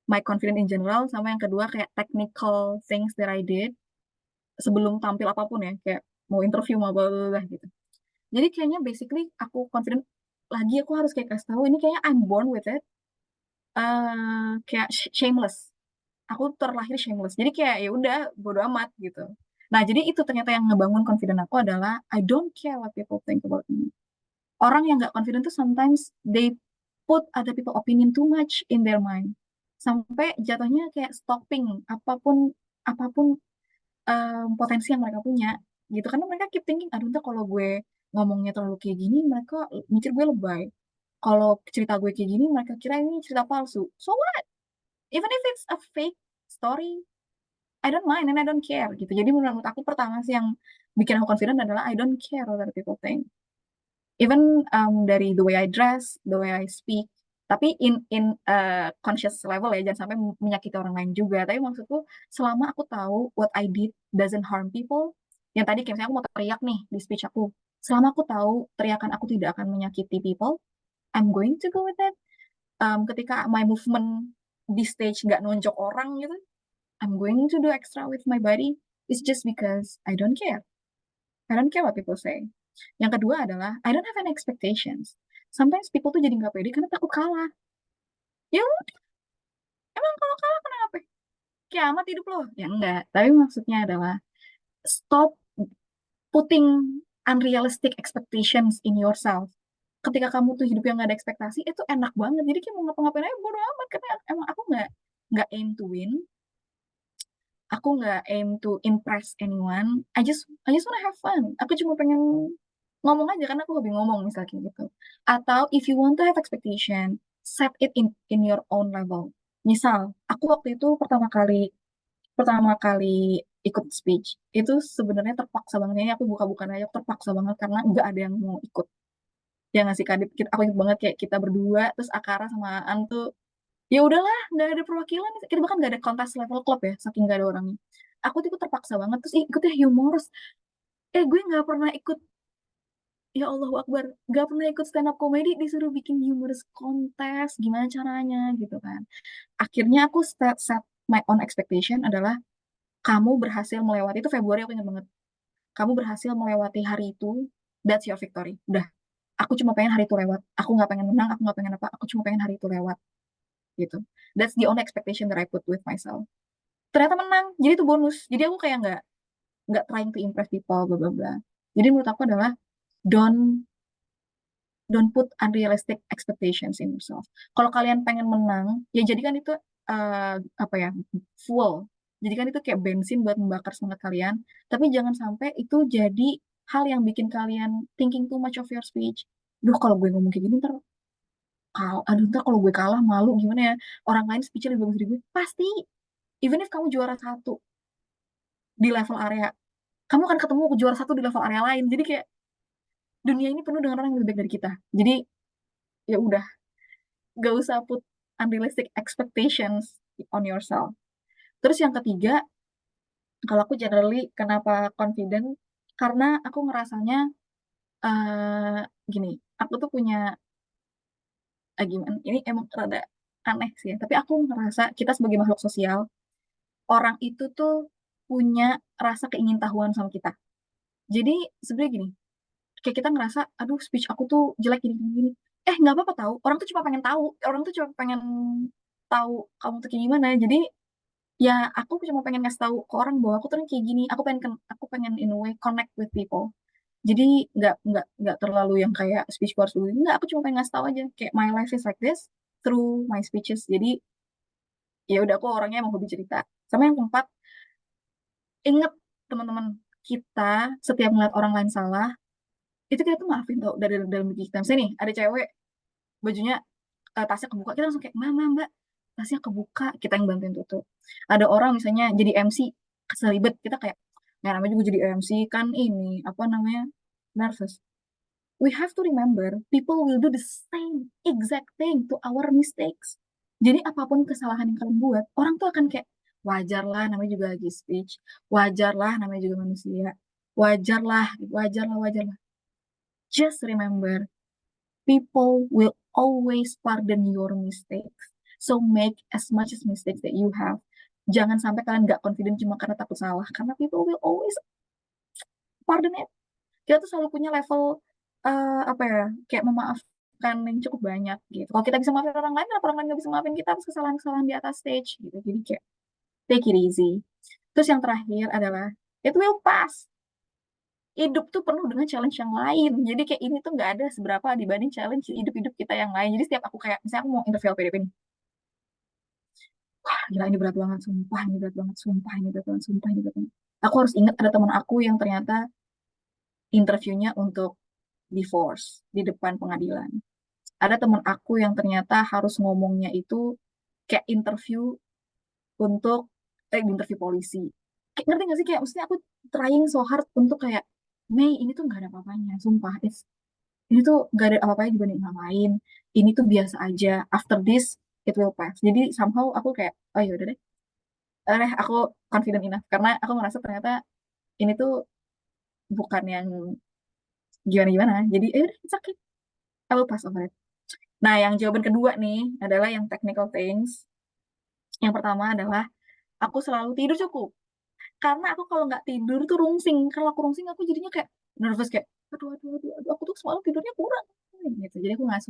my confidence in general, sama yang kedua kayak technical things that I did. sebelum tampil apapun ya, kayak mau interview mau bla bla bla gitu. Jadi kayaknya basically aku confident lagi, aku harus kayak kasih tahu ini kayaknya I'm born with it. Kayak shameless. Aku terlahir shameless. Jadi kayak ya udah bodo amat gitu. Nah, jadi itu ternyata yang ngebangun confident aku adalah I don't care what people think about me. Orang yang nggak confident tuh sometimes they put other people opinion too much in their mind. Sampai jatuhnya kayak stopping apapun apapun potensi yang mereka punya gitu, karena mereka keep thinking aduh ntar kalau gue ngomongnya terlalu kayak gini mereka mikir gue lebay, kalau cerita gue kayak gini mereka kira ini cerita palsu, so what, even if it's a fake story I don't mind and I don't care gitu. Jadi menurut aku pertama sih yang bikin aku confident adalah I don't care what other people think, even dari the way I dress, the way I speak, tapi in conscious level ya, jangan sampai menyakiti orang lain juga. Tapi maksudku selama aku tahu what I did doesn't harm people, yang tadi kayak misalnya aku mau teriak nih di speech aku, selama aku tahu teriakan aku tidak akan menyakiti people, I'm going to go with it. Ketika my movement di stage nggak nonjok orang gitu, I'm going to do extra with my body. It's just because I don't care. I don't care what people say. Yang kedua adalah I don't have any expectations. Sometimes people tuh jadi nggak pede karena takut kalah. Ya udah, emang kalau kalah kenapa? Kiamat hidup lo. Ya enggak. Tapi maksudnya adalah stop putting unrealistic expectations in yourself. Ketika kamu tuh hidup yang nggak ada ekspektasi, itu enak banget. Jadi kayak mau ngapa-ngapain aja bodo amat. Karena emang aku nggak aim to win. Aku nggak aim to impress anyone. I just wanna have fun. Aku cuma pengen ngomong aja karena aku hobi ngomong misalnya kayak gitu. Atau if you want to have expectation, set it in your own level. Misal, aku waktu itu pertama kali ikut speech itu sebenarnya terpaksa banget. Ini aku buka-bukaan aja, aku terpaksa banget karena nggak ada yang mau ikut. Ya nggak sih Kadit, aku ingat banget kayak kita berdua, terus Akara sama Aan tuh ya udahlah nggak ada perwakilan, kita bahkan nggak ada kontes level klub ya saking nggak ada orangnya. Aku tuh ikut terpaksa banget, terus ikutnya humorous. Gue nggak pernah ikut, ya Allahu Akbar, nggak pernah ikut stand up comedy disuruh bikin humorous kontes, gimana caranya gitu kan. Akhirnya aku set my own expectation adalah kamu berhasil melewati itu. Februari aku ingat banget, kamu berhasil melewati hari itu, that's your victory. Udah, aku cuma pengen hari itu lewat, aku nggak pengen menang, aku nggak pengen apa, aku cuma pengen hari itu lewat gitu. That's the only expectation that I put with myself. Ternyata menang, jadi itu bonus. Jadi aku kayak nggak trying to impress people bla bla bla. Jadi menurut aku adalah don't put unrealistic expectations in yourself. Kalau kalian pengen menang, ya jadikan itu apa ya, fuel. Jadikan itu kayak bensin buat membakar semangat kalian. Tapi jangan sampai itu jadi hal yang bikin kalian thinking too much of your speech. Duh, kalau gue ngomong kayak gini ntar kalau gue kalah malu gimana ya? Orang lain speechnya lebih bagus dari gue. Pasti, even if kamu juara 1 di level area, kamu akan ketemu juara 1 di level area lain. Jadi kayak dunia ini penuh dengan orang yang lebih baik dari kita. Jadi ya udah, gak usah put unrealistic expectations on yourself. Terus yang ketiga, kalau aku generally kenapa confident, karena aku ngerasanya gini, aku tuh punya gimana? Ini emang rada aneh sih ya. Tapi aku ngerasa kita sebagai makhluk sosial, orang itu tuh punya rasa keingintahuan sama kita. Jadi sebenarnya gini, kayak kita ngerasa, aduh speech aku tuh jelek gini gini gini. Nggak apa-apa tahu. Orang tuh cuma pengen tahu. Orang tuh cuma pengen tahu kamu tuh kayak gimana. Jadi ya aku cuma pengen ngasih tahu ke orang bahwa aku tuh kayak gini. Aku pengen in a way connect with people. Jadi nggak terlalu yang kayak speech course dulu. Nggak, aku cuma pengen ngasih tahu aja kayak my life is like this through my speeches. Jadi ya udah, aku orangnya emang hobi cerita. Sama yang keempat, inget teman-teman, kita setiap ngeliat orang lain salah itu kita tuh maafin tau dari dalam diri kita. Misalnya nih ada cewek bajunya tasnya kebuka, kita langsung kayak mbak tasnya kebuka, kita yang bantuin tutup. Ada orang misalnya jadi MC keselibet, kita kayak nggak, namanya juga jadi MC kan ini apa namanya, nervous. We have to remember people will do the same exact thing to our mistakes. Jadi apapun kesalahan yang kalian buat, orang tuh akan kayak wajar lah, namanya juga lagi speech, wajar lah, namanya juga manusia, wajar lah, wajar lah, wajar lah. Just remember, people will always pardon your mistakes. So make as much as mistakes that you have. jangan sampai kalian nggak confident cuma karena takut salah, karena people will always pardon it. Kita tuh selalu punya level apa ya, kayak memaafkan yang cukup banyak gitu. Kalau kita bisa maafin orang lain, kenapa orang lain nggak bisa maafin kita atas kesalahan-kesalahan di atas stage gitu. Jadi kayak take it easy. Terus yang terakhir adalah it will pass. Hidup tuh penuh dengan challenge yang lain. Jadi kayak ini tuh nggak ada seberapa dibanding challenge hidup-hidup kita yang lain. Jadi setiap aku kayak, misalnya aku mau interview LPDP nih. Wah, gila ini berat banget, sumpah ini berat banget, sumpah ini berat banget, sumpah ini berat banget. Aku harus ingat ada teman aku yang ternyata interviewnya untuk divorce di depan pengadilan. Ada teman aku yang ternyata harus ngomongnya itu kayak interview untuk interview polisi. Kayak, ngerti gak sih, kayak maksudnya aku trying so hard untuk kayak Mei ini tuh gak ada apa-apanya, sumpah. Ini tuh gak ada apa-apanya dibanding yang lain. Ini tuh biasa aja. After this, it will pass. Jadi somehow aku kayak, oh yaudah deh. Aku confident enough. Karena aku ngerasa ternyata ini tuh bukan yang gimana-gimana. Jadi, it's okay. I will pass over it. Nah, yang jawaban kedua nih adalah yang technical things. Yang pertama adalah aku selalu tidur cukup. Karena aku kalau nggak tidur tuh rungsing. Kalau aku rungsing aku jadinya kayak nervous, kayak aduh, aku tuh semalam tidurnya kurang gitu. Jadi aku nggak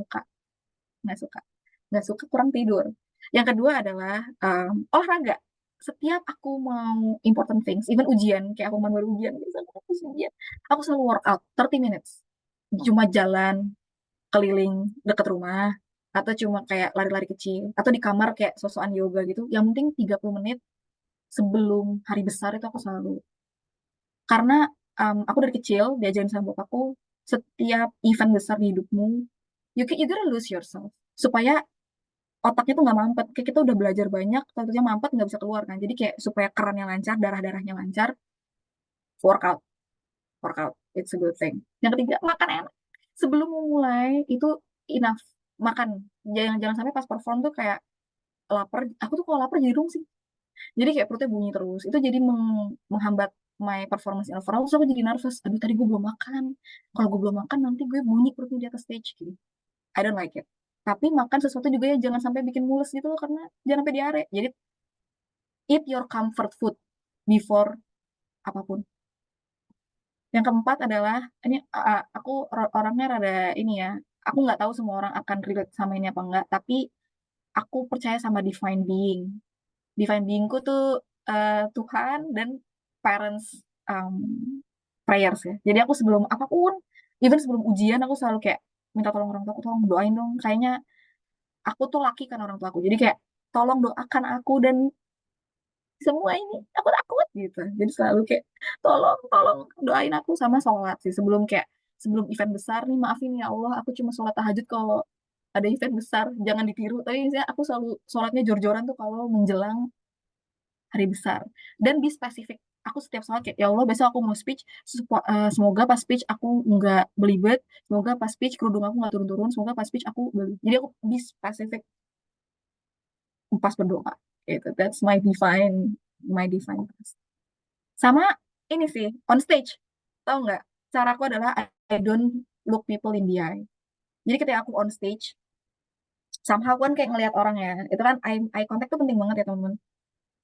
suka kurang tidur. Yang kedua adalah olahraga. Setiap aku mau important things, even ujian, kayak aku baru ujian, aku selalu workout 30 minutes. Cuma jalan keliling dekat rumah, atau cuma kayak lari-lari kecil, atau di kamar kayak sosokan yoga gitu. Yang penting 30 menit sebelum hari besar itu aku selalu. Karena aku dari kecil diajarin sama bapakku, setiap event besar di hidupmu, you gotta lose yourself. Supaya otaknya tuh nggak mampet. Kayak kita udah belajar banyak, tentunya mampet nggak bisa keluar kan. Jadi kayak supaya kerannya lancar, darah-darahnya lancar, workout. Workout, it's a good thing. Yang ketiga, makan enak. Sebelum memulai, itu enough. Makan. Jangan sampai pas perform tuh kayak lapar. Aku tuh kalau lapar jadi rungsing. Jadi kayak perutnya bunyi terus. Itu jadi menghambat my performance in overall. Terus aku jadi nervous. Aduh, tadi gue belum makan. Kalau gue belum makan, nanti gue bunyi perutnya di atas stage gitu. I don't like it. Tapi makan sesuatu juga ya jangan sampai bikin mules gitu loh, karena jangan sampai diare. Jadi eat your comfort food before apapun. Yang keempat adalah ini aku orangnya rada ini ya. Aku nggak tahu semua orang akan relate sama ini apa enggak, tapi aku percaya sama divine being. Divine beingku tuh Tuhan dan parents prayers ya. Jadi aku sebelum apapun, even sebelum ujian aku selalu kayak minta tolong orang tua, tolong doain dong. Kayaknya aku tuh laki kan orang tua aku. Jadi kayak tolong doakan aku dan semua ini aku takut gitu. Jadi selalu kayak tolong doain aku, sama sholat sih sebelum event besar nih, maafin ya Allah aku cuma sholat tahajud kalau ada event besar, jangan ditiru. Tapi misalnya aku selalu sholatnya jor-joran tuh kalau menjelang hari besar. Dan be spesifik. Aku setiap sholat kayak, ya Allah besok aku mau speech, semoga pas speech aku nggak belibet, semoga pas speech kerudung aku nggak turun-turun, semoga pas speech aku beli. Jadi aku be spesifik pas berdoa gitu. That's my divine task. Sama ini sih on stage, tau nggak, caraku adalah I don't look people in the eye. Jadi ketika aku on stage, somehow kan kayak ngelihat orang ya, itu kan eye contact tuh penting banget ya teman-teman.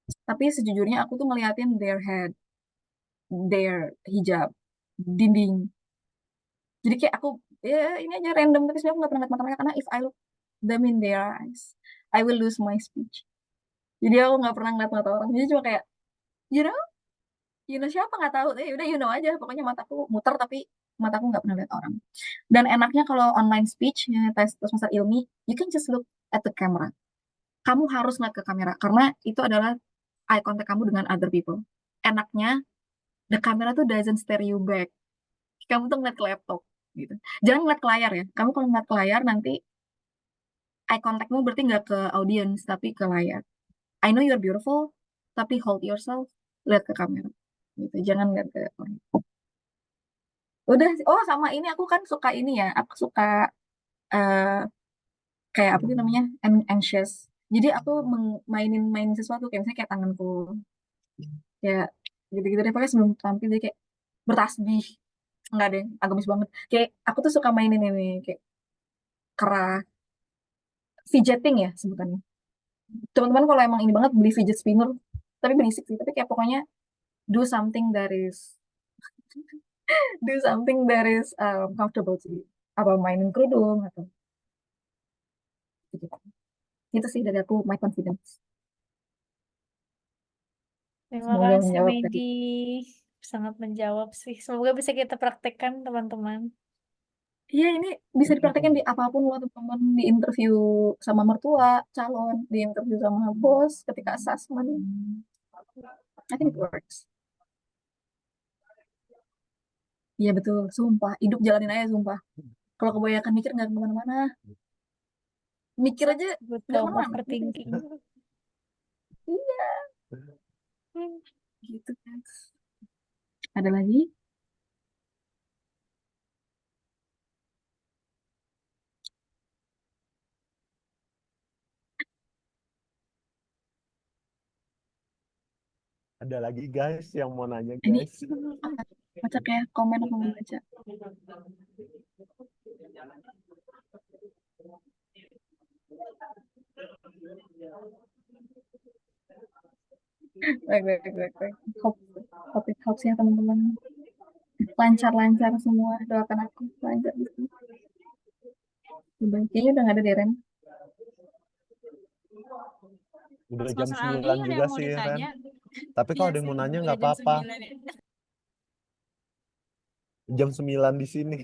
Tapi sejujurnya aku tuh ngeliatin their head, their hijab, dinding. Jadi kayak aku ya ini aja random, tapi sebenarnya aku nggak pernah ngeliat mata mereka, karena if I look them in their eyes, I will lose my speech. Jadi aku nggak pernah ngeliat mata orang. Jadi cuma kayak, you know, siapa nggak tahu. Udah aja. Pokoknya mataku muter tapi mataku nggak pernah lihat orang. Dan enaknya kalau online speech, ya, tes semester ilmi, you can just look at the camera. Kamu harus ngeliat ke kamera karena itu adalah eye contact kamu dengan other people. Enaknya the camera tuh doesn't stare you back. Kamu tuh ngeliat ke laptop gitu. Jangan ngeliat ke layar ya. Kamu kalau ngeliat ke layar nanti eye contactmu berarti nggak ke audience tapi ke layar. I know you're beautiful, tapi hold yourself, lihat ke kamera. Gitu. Jangan lihat ke orang. Udah, sama ini aku kan suka ini ya, aku suka kayak apa sih namanya, anxious. Jadi aku main sesuatu kayak misalnya kayak tanganku, ya gitu-gitu deh. Pokoknya sebelum tampil dia kayak bertasbih, enggak deh, agamis banget. Kayak aku tuh suka mainin ini kayak kerah, fidgeting ya sebutannya. Teman-teman kalau emang ini banget beli fidget spinner, tapi berisik sih. Tapi kayak pokoknya do something that is comfortable sih. Apa mainin kerudung atau gitu. Itu sih dari aku, my confidence. Terima Semoga kasih menjawab tadi. Medi, sangat menjawab sih. Semoga bisa kita praktekkan teman-teman. Iya, ini bisa dipraktekin di apapun loh teman-teman, di interview sama mertua, calon, di interview sama bos, ketika assessment. I think it works. Iya betul, sumpah. Hidup jalanin aja, sumpah. Kalau kebanyakan mikir nggak kemana-mana. Mikir aja nggak Betul, kemana-mana. overthinking. Iya, Hmm. gitu guys. Ada lagi? Ada lagi guys yang mau nanya Ini guys. baca kayak komen aku mau baca. Baik. Hope it helps ya teman-teman. Lancar-lancar semua. Doakan aku lancar. Kayaknya udah nggak ada deh, Ren. Udah jam Sponsor Ali 9 ada juga yang mau sih Ren. ditanya. Tapi kalau Iya ada yang mau sih, nanya udah nggak jam apa-apa. 9 ya. Jam 9 di sini.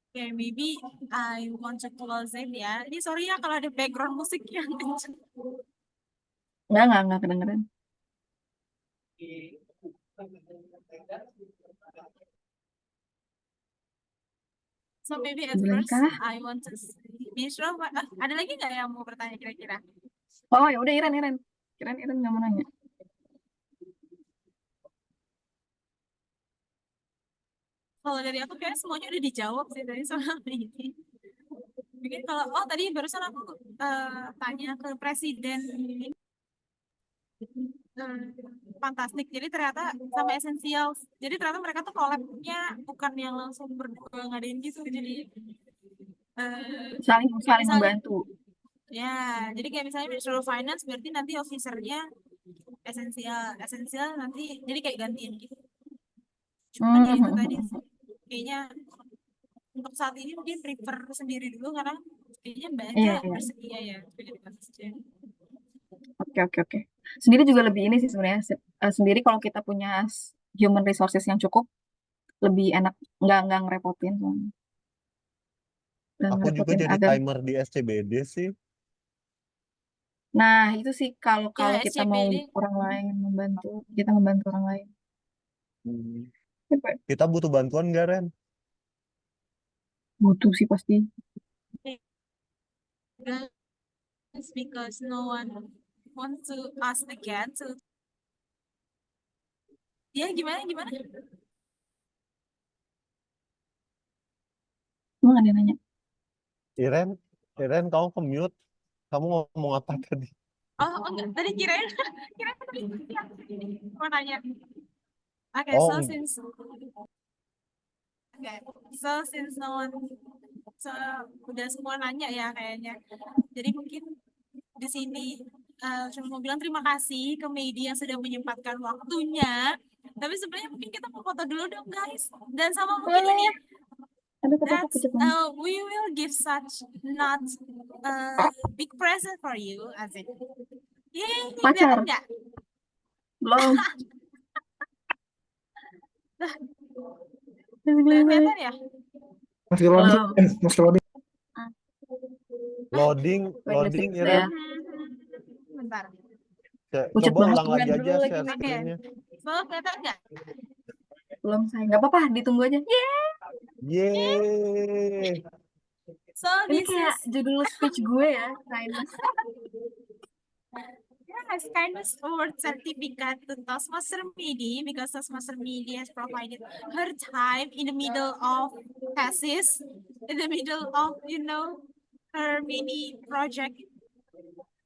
Okay, maybe I want to close it ya. Ini sorry ya kalau ada background musik yang kenceng. Nggak kedengeran. So maybe at Bulan first kah? I want to Bishro, ada lagi nggak yang mau bertanya kira-kira? Oh ya udah Iren. Iren nggak mau nanya. Kalau dari aku kayak semuanya udah dijawab sih tadi soal ini. Mungkin kalau tadi barusan aku tanya ke presiden ini fantastik. Jadi ternyata sama esensial. Jadi ternyata mereka tuh collab-nya bukan yang langsung berdua ngadain gitu. Jadi Saling misalnya, membantu. ya, jadi kayak misalnya Ministry of Finance berarti nanti officernya esensial nanti jadi kayak gantian gitu. Cuman ya itu tadi sih, kayaknya untuk saat ini mungkin prefer sendiri dulu karena kayaknya Mbak Eja Iya. bersedia ya jadi presiden. Oke. Sendiri juga lebih ini sih sebenarnya. Sendiri kalau kita punya human resources yang cukup, lebih enak, nggak ngerepotin. Nggak Aku juga ngerepotin jadi other. timer di SCBD sih. Nah itu sih kalau Ya, kita mau SCBD. orang lain membantu, kita membantu orang lain. Kita butuh bantuan nggak Ren? Butuh sih pasti. It's because no one wants to ask again. So, ya gimana? Emang ada yang nanya? Iren kamu ke-mute. Kamu ngomong apa tadi? Oh enggak, tadi kirain tadi mau nanya. Oke, Oh, so since no one udah semua nanya ya kayaknya. Jadi mungkin di sini cuma mau bilang terima kasih ke media yang sudah menyempatkan waktunya. Tapi sebenarnya mungkin kita mau foto dulu dong guys. Dan sama mungkin ini Ada kata we will give such not big present for you, asik. Yeay, Pacar. kelihatan nggak? Belum. Kelihatan ya? Masih loading. Loading Iren. Bentar. Pucat Coba banget. ulang lagi aja Dulu share lagi. screen-nya. So, kelihatan nggak? Belum saya. Nggak apa-apa, ditunggu aja. Yeay. So Ini this kayak is judul speech gue ya, kindness. yes, kindness award certificate to Toastmaster Midi because Toastmaster Midi has provided her time in the middle of thesis, in the middle of her mini project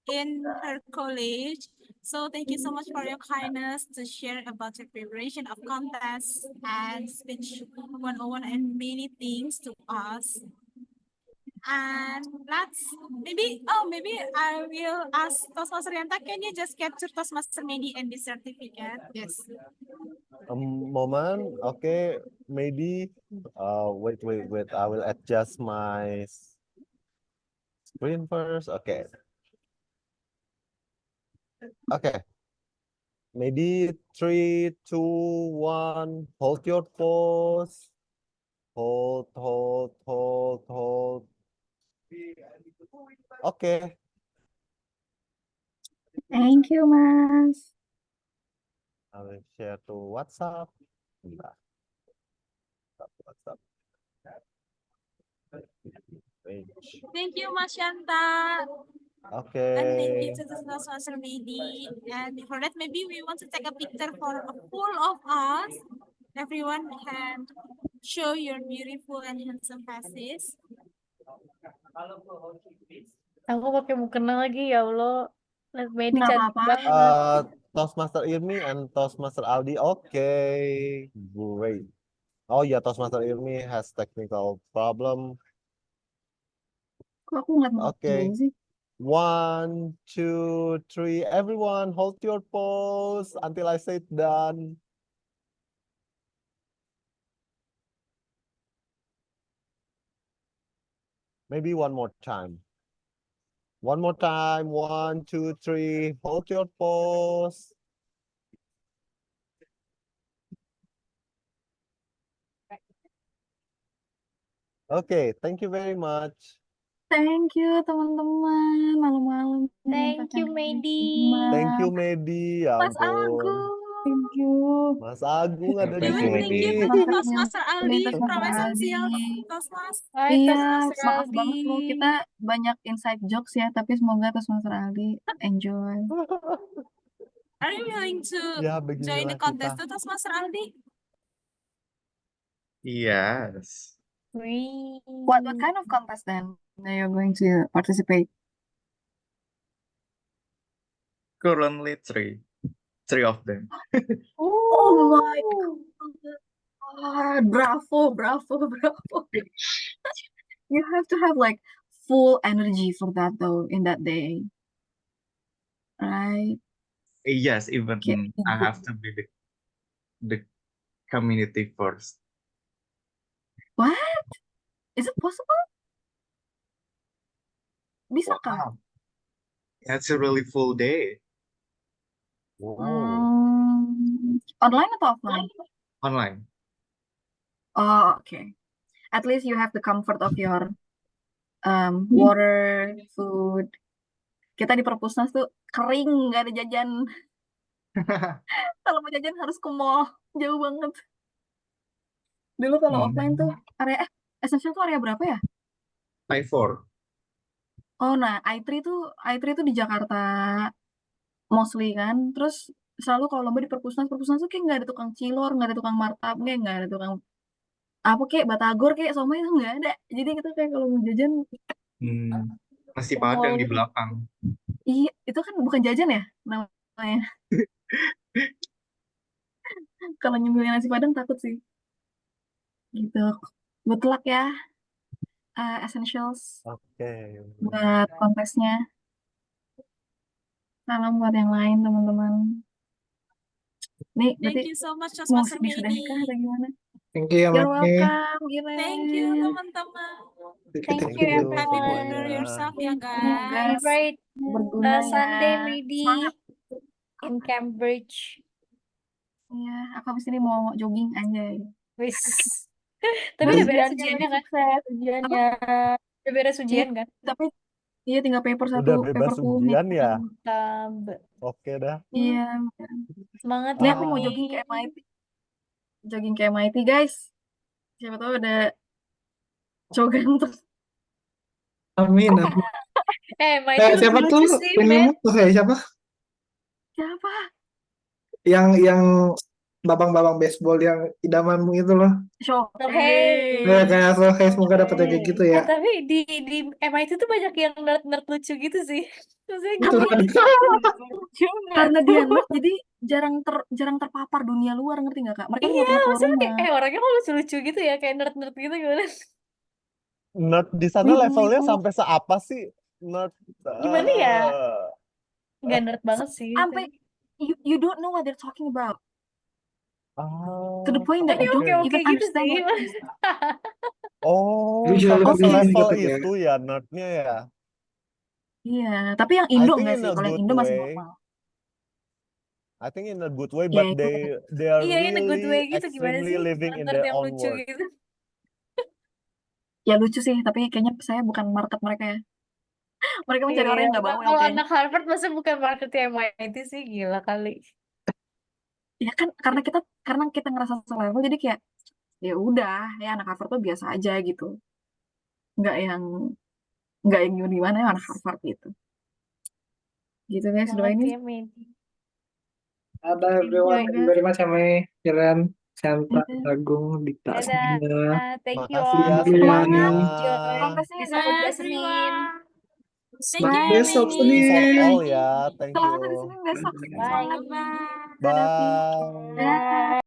in her college. So thank you so much for your kindness to share about your preparation of contests and speech 101 and many things to us. And maybe I will ask Toastmaster Yanta, can you just capture Toastmaster Medi and the certificate? Yes. A moment. Okay, maybe. Wait. I will adjust my screen first. Okay. Okay. Maybe 3, 2, 1. Hold your pose. Hold. Okay. Thank you, Mas. I will share to WhatsApp. Bentar. WhatsApp. Page. Thank you, Mas Yanta. Okay. And thank you to the Toastmaster Medi. And before that, maybe we want to take a picture for a full of us. Everyone can show your beautiful and handsome faces. Aku pakai mukena lagi, ya Allah. Medi Nggak cantik apa-apa. banget. Toastmaster Irmi and Toastmaster Aldi. Okay, great. Oh yeah, Toastmaster Irmi has technical problem. Kok aku ngeliat muka Okay. dulu sih? 1, 2, 3. Everyone, hold your pose until I say done. Maybe one more time. One more time. 1, 2, 3. Hold your pose. Okay, thank you very much. Thank you, teman-teman. Malam-malam. Thank you, Medi. Thank you, Medi. Ya Mas ampun. Agung. Thank you. Mas Agung ada di Even Thank you, thank you sini. to Toastmaster Aldi from Toastmaster Essential Aldi. Toastmaster. Hai, Iya, Toastmaster maaf Aldi. banget loh. Kita banyak inside jokes ya, tapi semoga Toastmaster Aldi enjoy. Are you willing to Ya, join the beginilah contest kita. to Toastmaster Aldi? Yes. Wih. What kind of contest then that you're going to participate? Currently three of them. Oh my God. Bravo. You have to have like full energy for that though in that day. Right? Yes, even Kayak I have to be the community first. What? Is it possible? Bisa kah? Wow. That's a really full day. Wow. Online atau offline? Online. Oh, okay. At least you have the comfort of your water, food. Kita di Perpusnas tuh kering, nggak ada jajan. Kalau mau jajan harus ke mall, jauh banget. Dulu kalau offline tuh area Essential tuh area berapa ya? I4. Oh, nah I3 tuh di Jakarta mostly kan. Terus selalu kalau lomba di Perpusnas tuh kayak nggak ada tukang cilor, nggak ada tukang martabak, nggak ada tukang apa kayak batagor kayak somai itu nggak ada. Jadi kita kayak kalau mau jajan Nasi ke Padang mall di gitu. belakang. Iya, itu kan bukan jajan ya namanya. Kalau nyemilin nasi Padang takut sih. Gitu. Good luck ya, Essentials, Oke. buat kontesnya. Salam buat yang lain, teman-teman. Nih, berarti Thank you so much, mau Toastmaster disudahi Medi. kah atau gimana? Thank you ya, You're Mami. welcome, Iren. Thank you, teman-teman. Thank you, you Happy everyone. Wonder semuanya. yourself ya, Semoga guys. Celebrate berguna ya. Sunday Medi Semangat. in Cambridge. Iya, aku habis ini mau jogging anjay. Wis. Tapi udah beres ujiannya kan? Sukses ujiannya. Udah beres ujian kan? Tapi iya tinggal paper Udah satu, bebas paper full ujian nih. ya? Mantap. Oke dah. Iya. Semangat Ini ya, aku mau Medi. jogging ke MIT. Jogging ke MIT, guys. Siapa tahu ada cowok ganteng. Amin. MIT lebih Siapa lucu tuh sih, yang men. nyemut tuh kayak siapa? Siapa? Yang babang-babang baseball yang idamanmu itu loh. Shohei. Kayak Shohei, semoga dapetnya kayak gitu ya. Tapi di MIT tuh banyak yang nerd-nerd lucu gitu sih. Maksudnya Itu Karena dia nerd, jadi jarang terpapar dunia luar, ngerti nggak Kak? Mereka nggak pernah keluar maksudnya rumah. kayak orangnya kok lucu-lucu gitu ya, kayak nerd-nerd gitu gimana? Nerd di sana Wibu, levelnya wibu. sampai seapa sih? Nerd. Gimana ya? eh, Nggak nerd banget sih. Sampai you don't know what they're talking about. To the ah, point that Tapi you don't oke-oke even gitu understand sih. what they're saying. Oh, Visual sampai Oke. effects selevel dapat ya. itu ya nerdnya ya. Iya, tapi yang I Indo think enggak in sih. a Kalau yang good Indo masih way. normal. I think in a good way, Ya, but itu they are Iya, in a good way really gitu gimana extremely sih? living in Nerd their yang own lucu world. gitu. ya lucu sih, tapi kayaknya saya bukan market mereka ya. Mereka mencari orang Iya, yang nggak bawel kalau kayaknya. anak Harvard masa bukan marketing MIT sih, gila kali. Ya kan karena kita ngerasa selevel jadi kayak ya udah ya anak Harvard tuh biasa aja gitu. Nggak yang gimana ya anak Harvard gitu. Gitu guys, Banget doain ya, Medi. Ada Thank you, everyone. Thank you very much ya Mei, Kiran, Santa, Iya. Agung, Dita, Dadah. semuanya. Thank you Makasih ya all. Semangat. semuanya. Enjoy Kontesnya this sampai Bye, Senin. everyone. Thank Semangat you, Bye. besok Medi. Thank you for Senin. all ya. Thank Selamat hari you. Senin besok. Bye. Semangat. Bye-bye. Hadapi. Bye. Dadah.